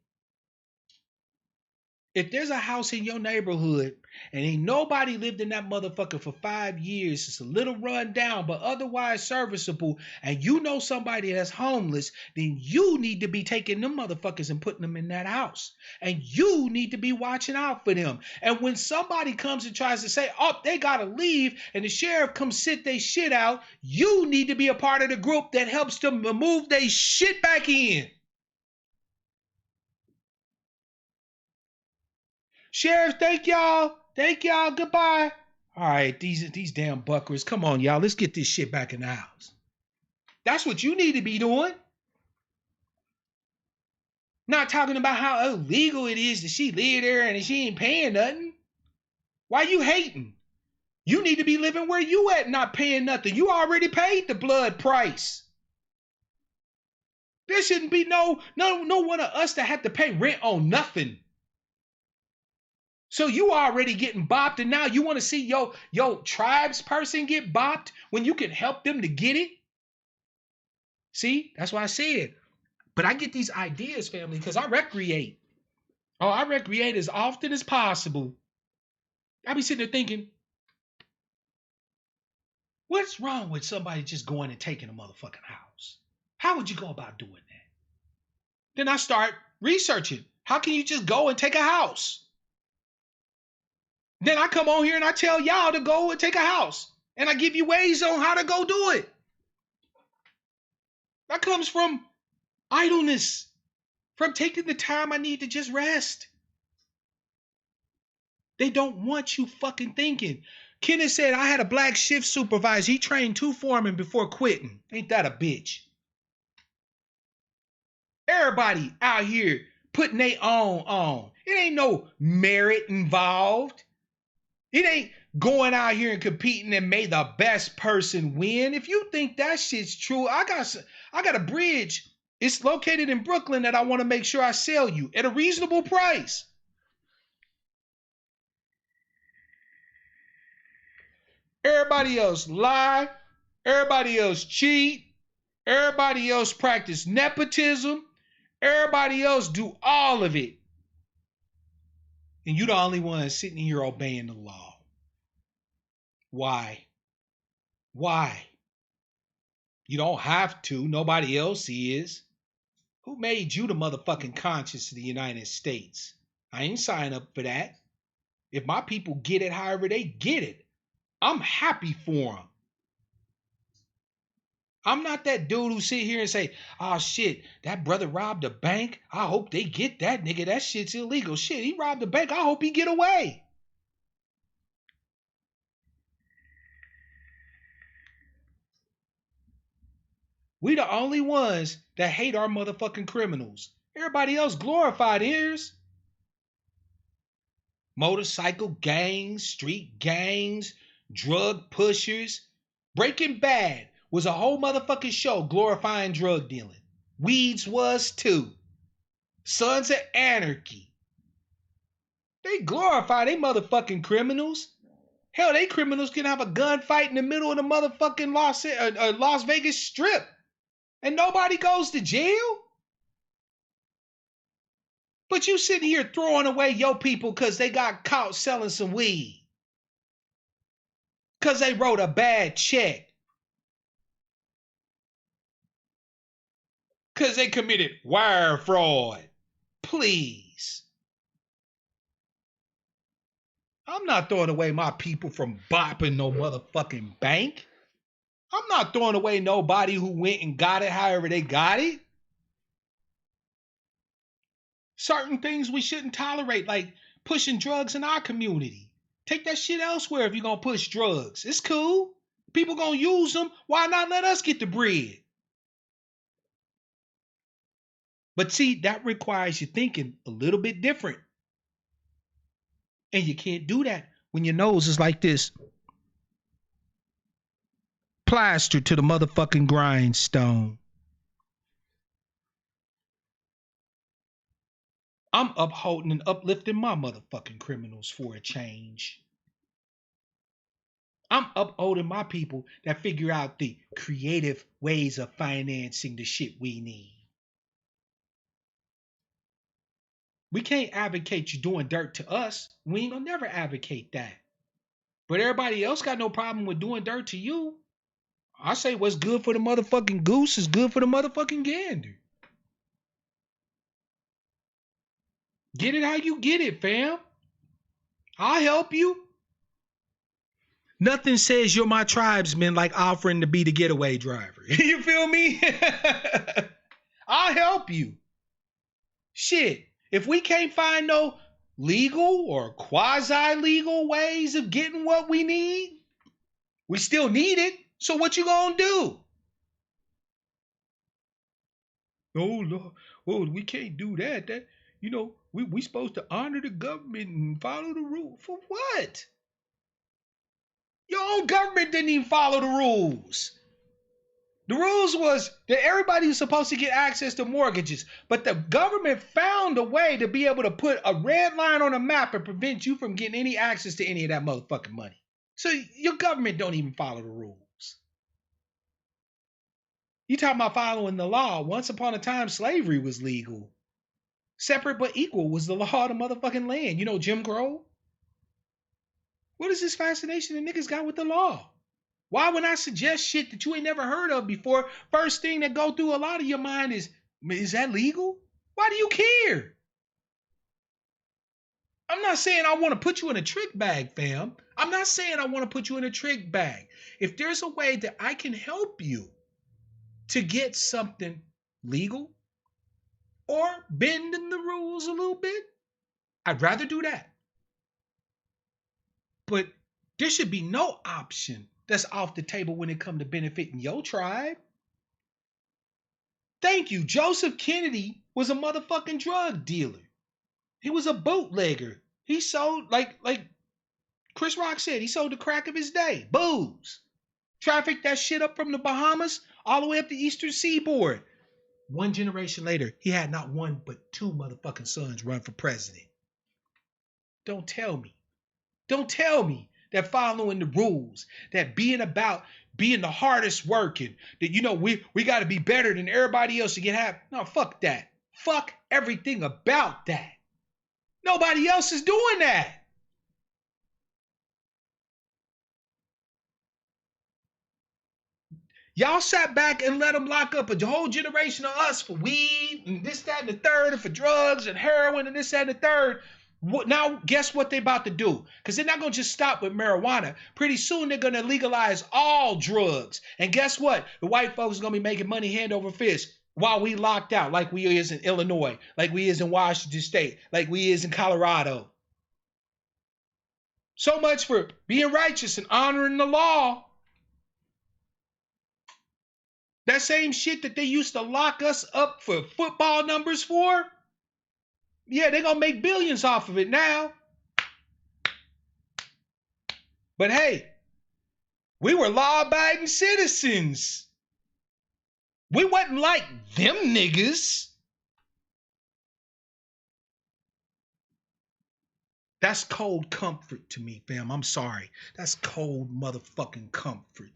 If there's a house in your neighborhood and ain't nobody lived in that motherfucker for 5 years, it's a little run down, but otherwise serviceable, and you know somebody that's homeless, then you need to be taking them motherfuckers and putting them in that house. And you need to be watching out for them. And when somebody comes and tries to say, oh, they gotta leave, and the sheriff comes sit they shit out, you need to be a part of the group that helps them move they shit back in. Sheriff, thank y'all. Thank y'all. Goodbye. All right, these damn buckers. Come on, y'all. Let's get this shit back in the house. That's what you need to be doing. Not talking about how illegal it is that she live there and she ain't paying nothing. Why you hating? You need to be living where you at, not paying nothing. You already paid the blood price. There shouldn't be no one of us that have to pay rent on nothing. So you already getting bopped, and now you want to see your tribes person get bopped when you can help them to get it? See, that's why I said. But I get these ideas, family, because I recreate. Oh, I recreate as often as possible. I be sitting there thinking, what's wrong with somebody just going and taking a motherfucking house? How would you go about doing that? Then I start researching. How can you just go and take a house? Then I come on here and I tell y'all to go and take a house. And I give you ways on how to go do it. That comes from idleness, from taking the time I need to just rest. They don't want you fucking thinking. Kenneth said, I had a black shift supervisor. He trained 2 foremen before quitting. Ain't that a bitch? Everybody out here putting their own on. It ain't no merit involved. It ain't going out here and competing and may the best person win. If you think that shit's true, I got a bridge. It's located in Brooklyn that I want to make sure I sell you at a reasonable price. Everybody else lie. Everybody else cheat. Everybody else practice nepotism. Everybody else do all of it. And you the only one sitting here obeying the law. Why? Why? You don't have to. Nobody else is. Who made you the motherfucking conscience of the United States? I ain't sign up for that. If my people get it however they get it, I'm happy for them. I'm not that dude who sit here and say, oh shit, that brother robbed a bank. I hope they get that nigga. That shit's illegal. Shit, he robbed a bank. I hope he get away. We the only ones that hate our motherfucking criminals. Everybody else glorified ears. Motorcycle gangs, street gangs, drug pushers. Breaking Bad was a whole motherfucking show glorifying drug dealing. Weeds was too. Sons of Anarchy. They glorify they motherfucking criminals. Hell, they criminals can have a gunfight in the middle of the motherfucking Las Vegas Strip. And nobody goes to jail? But you sitting here throwing away your people because they got caught selling some weed. Because they wrote a bad check. Because they committed wire fraud. Please. I'm not throwing away my people from bopping no motherfucking bank. I'm not throwing away nobody who went and got it however they got it. Certain things we shouldn't tolerate, like pushing drugs in our community. Take that shit elsewhere if you're going to push drugs. It's cool. People going to use them. Why not let us get the bread? But see, that requires you thinking a little bit different. And you can't do that when your nose is like this. Plastered to the motherfucking grindstone. I'm upholding and uplifting my motherfucking criminals for a change. I'm upholding my people that figure out the creative ways of financing the shit we need. We can't advocate you doing dirt to us. We ain't gonna never advocate that. But everybody else got no problem with doing dirt to you. I say what's good for the motherfucking goose is good for the motherfucking gander. Get it how you get it, fam. I'll help you. Nothing says you're my tribesman like offering to be the getaway driver. You feel me? I'll help you. Shit, if we can't find no legal or quasi-legal ways of getting what we need, we still need it. So what you gonna do? Oh Lord, well, we can't do that. That we supposed to honor the government and follow the rules. For what? Your own government didn't even follow the rules. The rules was that everybody was supposed to get access to mortgages, but the government found a way to be able to put a red line on a map and prevent you from getting any access to any of that motherfucking money. So your government don't even follow the rules. You talking about following the law. Once upon a time, slavery was legal. Separate but equal was the law of the motherfucking land. You know Jim Crow? What is this fascination that niggas got with the law? Why when I suggest shit that you ain't never heard of before, first thing that go through a lot of your mind is that legal? Why do you care? I'm not saying I want to put you in a trick bag, fam. I'm not saying I want to put you in a trick bag. If there's a way that I can help you to get something legal or bending the rules a little bit, I'd rather do that. But there should be no option that's off the table when it comes to benefiting your tribe. Thank you. Joseph Kennedy was a motherfucking drug dealer. He was a bootlegger. He sold, like Chris Rock said, he sold the crack of his day. Booze. Trafficked that shit up from the Bahamas all the way up the Eastern Seaboard. One generation later, he had not one but two motherfucking sons run for president. Don't tell me that following the rules, that being about being the hardest working, that we got to be better than everybody else to get half. No, fuck that. Fuck everything about that. Nobody else is doing that. Y'all sat back and let them lock up a whole generation of us for weed and this, that, and the third, and for drugs and heroin and this, that, and the third. Now, guess what they're about to do? Because they're not going to just stop with marijuana. Pretty soon, they're going to legalize all drugs. And guess what? The white folks are going to be making money hand over fist while we locked out, like we is in Illinois, like we is in Washington State, like we is in Colorado. So much for being righteous and honoring the law. That same shit that they used to lock us up for football numbers for, yeah, they're going to make billions off of it now. But hey, we were law-abiding citizens. We wasn't like them niggas. That's cold comfort to me, fam. I'm sorry. That's cold motherfucking comfort.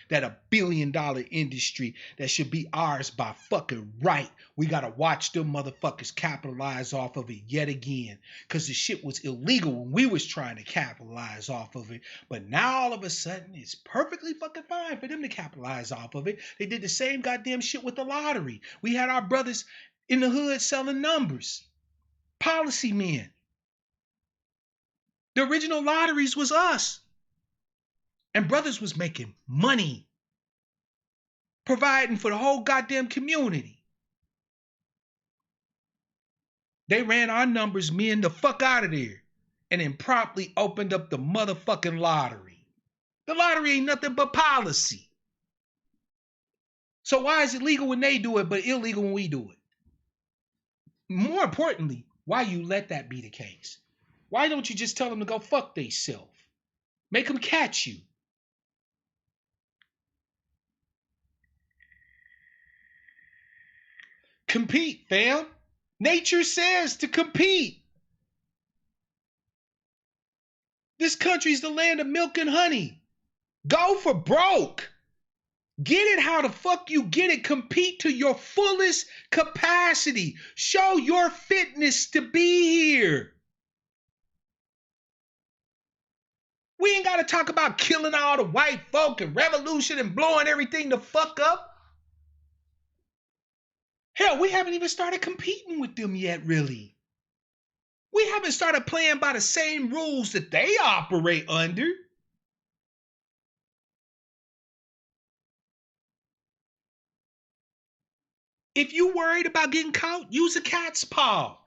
That $1 billion industry that should be ours by fucking right. We gotta watch them motherfuckers capitalize off of it yet again. Cause the shit was illegal when we was trying to capitalize off of it. But now all of a sudden it's perfectly fucking fine for them to capitalize off of it. They did the same goddamn shit with the lottery. We had our brothers in the hood selling numbers. Policy men. The original lotteries was us. And brothers was making money, providing for the whole goddamn community. They ran our numbers, men, the fuck out of there, and then promptly opened up the motherfucking lottery. The lottery ain't nothing but policy. So why is it legal when they do it, but illegal when we do it? More importantly, why you let that be the case? Why don't you just tell them to go fuck theyself? Make them catch you. Compete, fam. Nature says to compete. This country's the land of milk and honey. Go for broke. Get it how the fuck you get it. Compete to your fullest capacity. Show your fitness to be here. We ain't got to talk about killing all the white folk and revolution and blowing everything the fuck up. Hell, we haven't even started competing with them yet, really. We haven't started playing by the same rules that they operate under. If you worried about getting caught, use a cat's paw.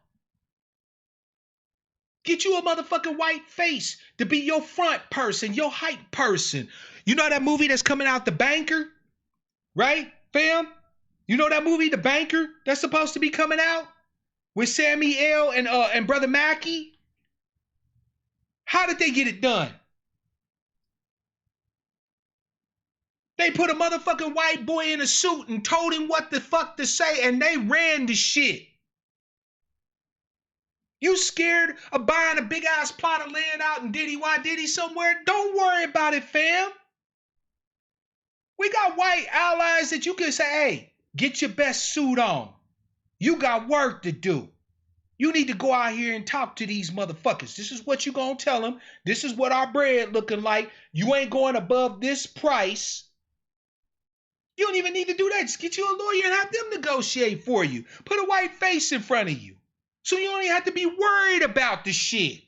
Get you a motherfucking white face to be your front person, your hype person. You know that movie that's coming out, The Banker? Right, fam? You know that movie, The Banker, that's supposed to be coming out? With Sammy L. and Brother Mackey? How did they get it done? They put a motherfucking white boy in a suit and told him what the fuck to say, and they ran the shit. You scared of buying a big ass plot of land out in Diddy Y Diddy somewhere? Don't worry about it, fam. We got white allies that you can say, hey, get your best suit on. You got work to do. You need to go out here and talk to these motherfuckers. This is what you gonna tell them. This is what our bread looking like. You ain't going above this price. You don't even need to do that. Just get you a lawyer and have them negotiate for you. Put a white face in front of you. So you don't even have to be worried about the shit.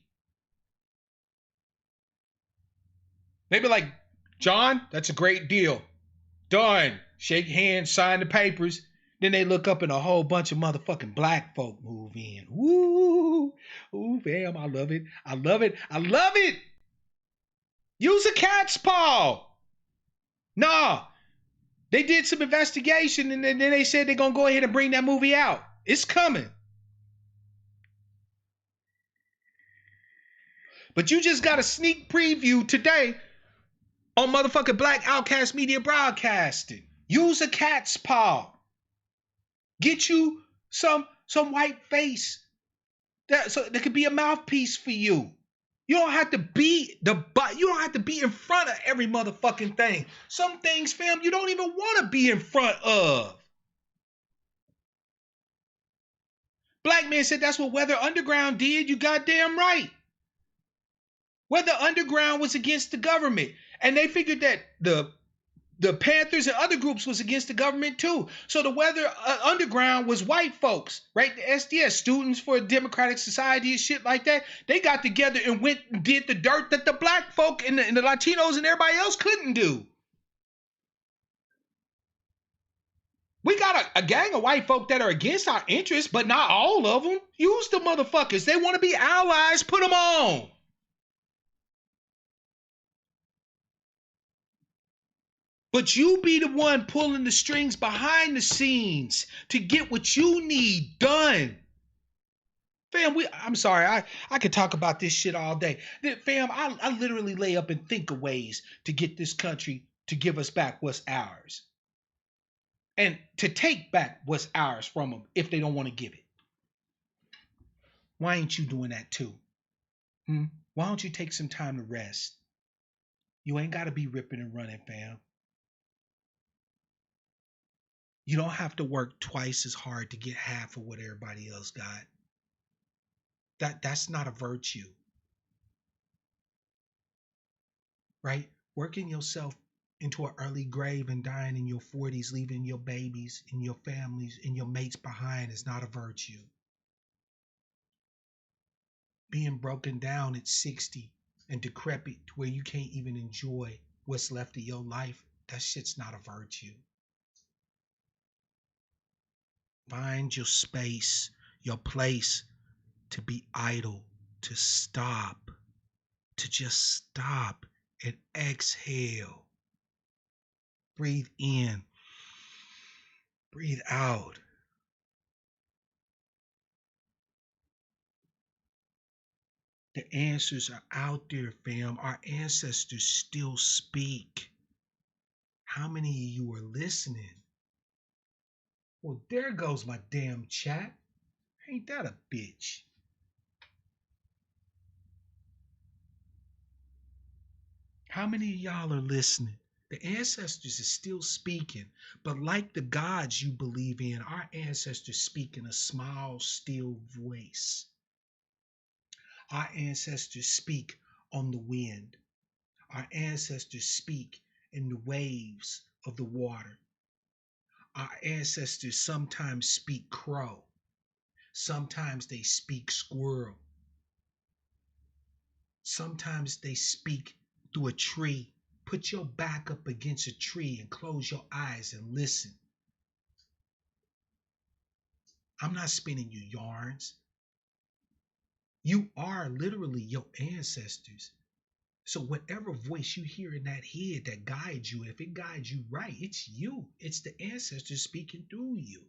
They be like, John, that's a great deal. Done. Shake hands, sign the papers. Then they look up and a whole bunch of motherfucking black folk move in. Woo! Ooh, fam, I love it. I love it. I love it. Use a cat's paw. Nah. They did some investigation and then they said they're going to go ahead and bring that movie out. It's coming. But you just got a sneak preview today on motherfucking Black Outcast Media Broadcasting. Use a cat's paw. Get you some white face that could be a mouthpiece for you. You don't have to be in front of every motherfucking thing. Some things, fam, you don't even want to be in front of. Black man said that's what Weather Underground did. You goddamn right. Weather Underground was against the government. And they figured that the the Panthers and other groups was against the government too. So the weather underground was white folks, right? The SDS, Students for Democratic Society and shit like that. They got together and went and did the dirt that the black folk and the Latinos and everybody else couldn't do. We got a gang of white folk that are against our interests, but not all of them. Use the motherfuckers. They want to be allies. Put them on. But you be the one pulling the strings behind the scenes to get what you need done. Fam, I'm sorry, I could talk about this shit all day. Fam, I literally lay up and think of ways to get this country to give us back what's ours. And to take back what's ours from them if they don't want to give it. Why ain't you doing that too? Why don't you take some time to rest? You ain't got to be ripping and running, fam. You don't have to work twice as hard to get half of what everybody else got. That's not a virtue. Right? Working yourself into an early grave and dying in your 40s, leaving your babies and your families and your mates behind is not a virtue. Being broken down at 60 and decrepit to where you can't even enjoy what's left of your life, that shit's not a virtue. Find your space, your place to be idle, to stop, to just stop and exhale. Breathe in, breathe out. The answers are out there, fam. Our ancestors still speak. How many of you are listening? Well, there goes my damn chat. Ain't that a bitch? How many of y'all are listening? The ancestors are still speaking, but like the gods you believe in, our ancestors speak in a small, still voice. Our ancestors speak on the wind. Our ancestors speak in the waves of the water. Our ancestors sometimes speak crow. Sometimes they speak squirrel. Sometimes they speak through a tree. Put your back up against a tree and close your eyes and listen. I'm not spinning you yarns. You are literally your ancestors. So whatever voice you hear in that head that guides you, if it guides you right, it's you. It's the ancestors speaking through you.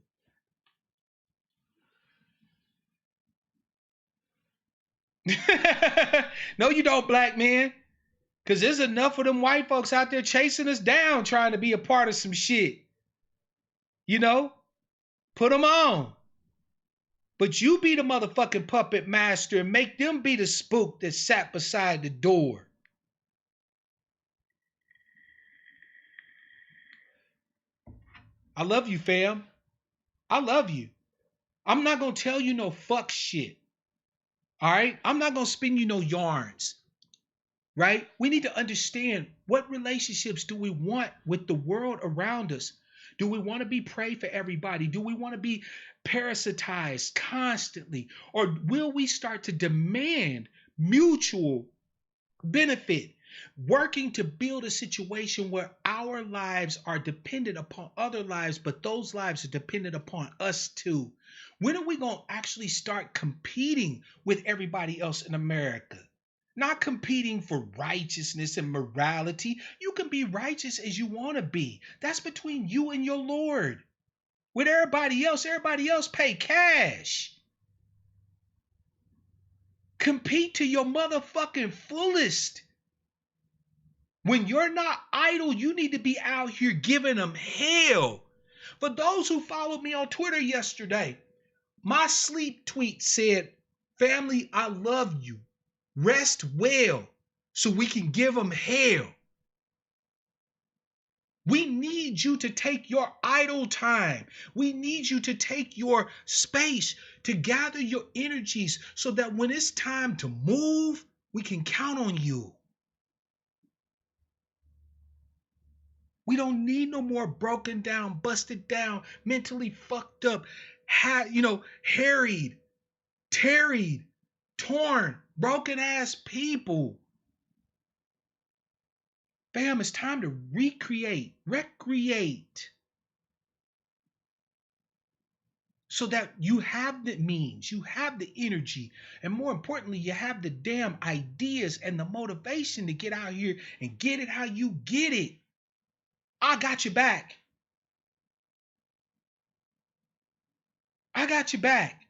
No, you don't, black man. Because there's enough of them white folks out there chasing us down trying to be a part of some shit. You know? Put them on. But you be the motherfucking puppet master and make them be the spook that sat beside the door. I love you, fam. I love you. I'm not going to tell you no fuck shit. All right? I'm not going to spin you no yarns. Right? We need to understand, what relationships do we want with the world around us? Do we want to be prey for everybody? Do we want to be parasitized constantly? Or will we start to demand mutual benefit, working to build a situation where our lives are dependent upon other lives, but those lives are dependent upon us too? When are we going to actually start competing with everybody else in America? Not competing for righteousness and morality. You can be righteous as you want to be. That's between you and your Lord. With everybody else pay cash. Compete to your motherfucking fullest. When you're not idle, you need to be out here giving them hell. For those who followed me on Twitter yesterday, my sleep tweet said, "Family, I love you. Rest well so we can give them hell." We need you to take your idle time. We need you to take your space to gather your energies so that when it's time to move, we can count on you. We don't need no more broken down, busted down, mentally fucked up, harried, tarried, torn, broken ass people. Fam, it's time to recreate, so that you have the means, you have the energy, and more importantly, you have the damn ideas and the motivation to get out here and get it how you get it. I got your back. I got your back.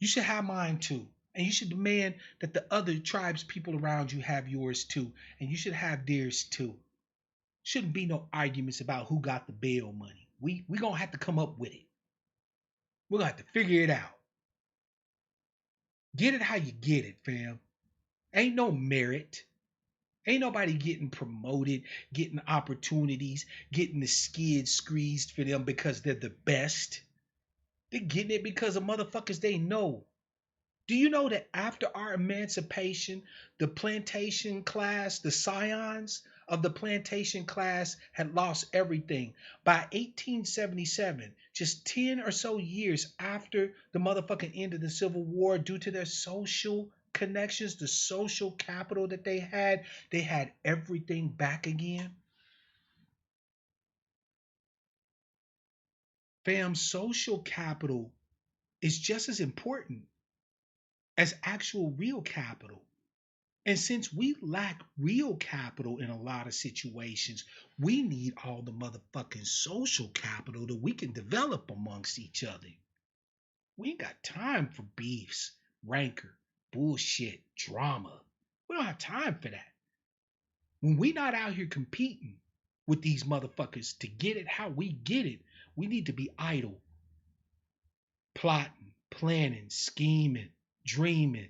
You should have mine too. And you should demand that the other tribes people around you have yours too. And you should have theirs too. Shouldn't be no arguments about who got the bail money. We gonna have to come up with it. We're gonna have to figure it out. Get it how you get it, fam. Ain't no merit. Ain't nobody getting promoted, getting opportunities, getting the skid squeezed for them because they're the best. They're getting it because of motherfuckers they know. Do you know that after our emancipation, the plantation class, the scions of the plantation class had lost everything? By 1877, just 10 or so years after the motherfucking end of the Civil War, due to their social connections, the social capital that they had everything back again. Fam, social capital is just as important as actual real capital. And since we lack real capital in a lot of situations, we need all the motherfucking social capital that we can develop amongst each other. We ain't got time for beefs, rancor, bullshit, drama. We don't have time for that. When we not out here competing with these motherfuckers to get it how we get it, we need to be idle, plotting, planning, scheming, dreaming,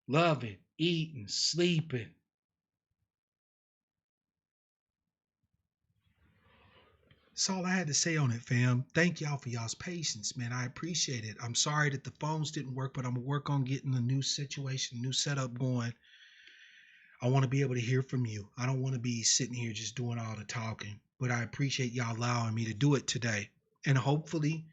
loving, eating, sleeping. That's all I had to say on it, fam. Thank y'all for y'all's patience, man. I appreciate it. I'm sorry that the phones didn't work, but I'm gonna work on getting a new situation, new setup going. I want to be able to hear from you. I don't want to be sitting here just doing all the talking, but I appreciate y'all allowing me to do it today. And hopefully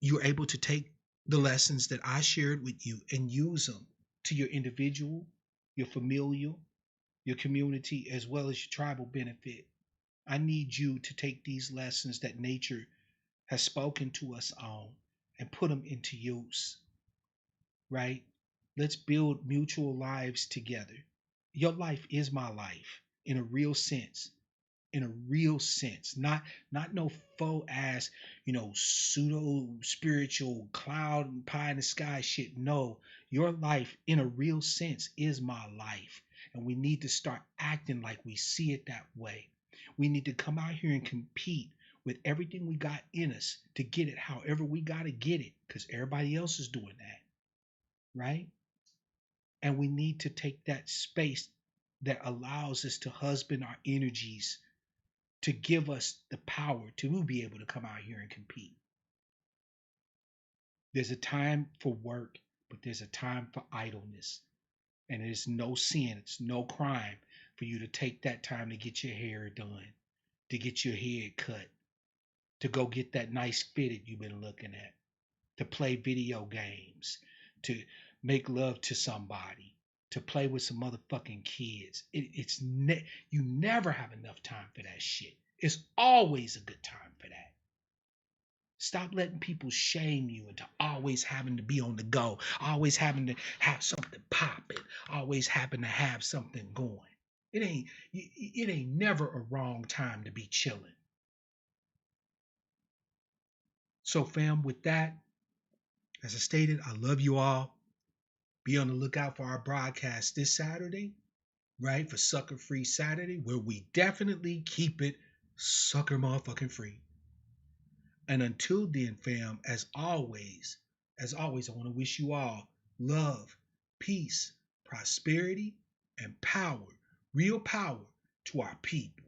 you're able to take the lessons that I shared with you and use them to your individual, your familial, your community, as well as your tribal benefit. I need you to take these lessons that nature has spoken to us on and put them into use, right? Let's build mutual lives together. Your life is my life in a real sense. In a real sense, not no faux ass, pseudo spiritual cloud and pie in the sky shit. No, your life in a real sense is my life, and we need to start acting like we see it that way. We need to come out here and compete with everything we got in us to get it however we got to get it, because everybody else is doing that, right? And we need to take that space that allows us to husband our energies to give us the power to be able to come out here and compete. There's a time for work, but there's a time for idleness. And it's no sin, it's no crime for you to take that time to get your hair done, to get your head cut, to go get that nice fitted you've been looking at, to play video games, to make love to somebody, to play with some motherfucking kids. You never have enough time for that shit. It's always a good time for that. Stop letting people shame you into always having to be on the go, always having to have something popping, always having to have something going. It ain't never a wrong time to be chilling. So fam, with that, as I stated, I love you all. Be on the lookout for our broadcast this Saturday, right? For Sucker Free Saturday, where we definitely keep it sucker motherfucking free. And until then, fam, as always, I want to wish you all love, peace, prosperity, and power, real power to our people.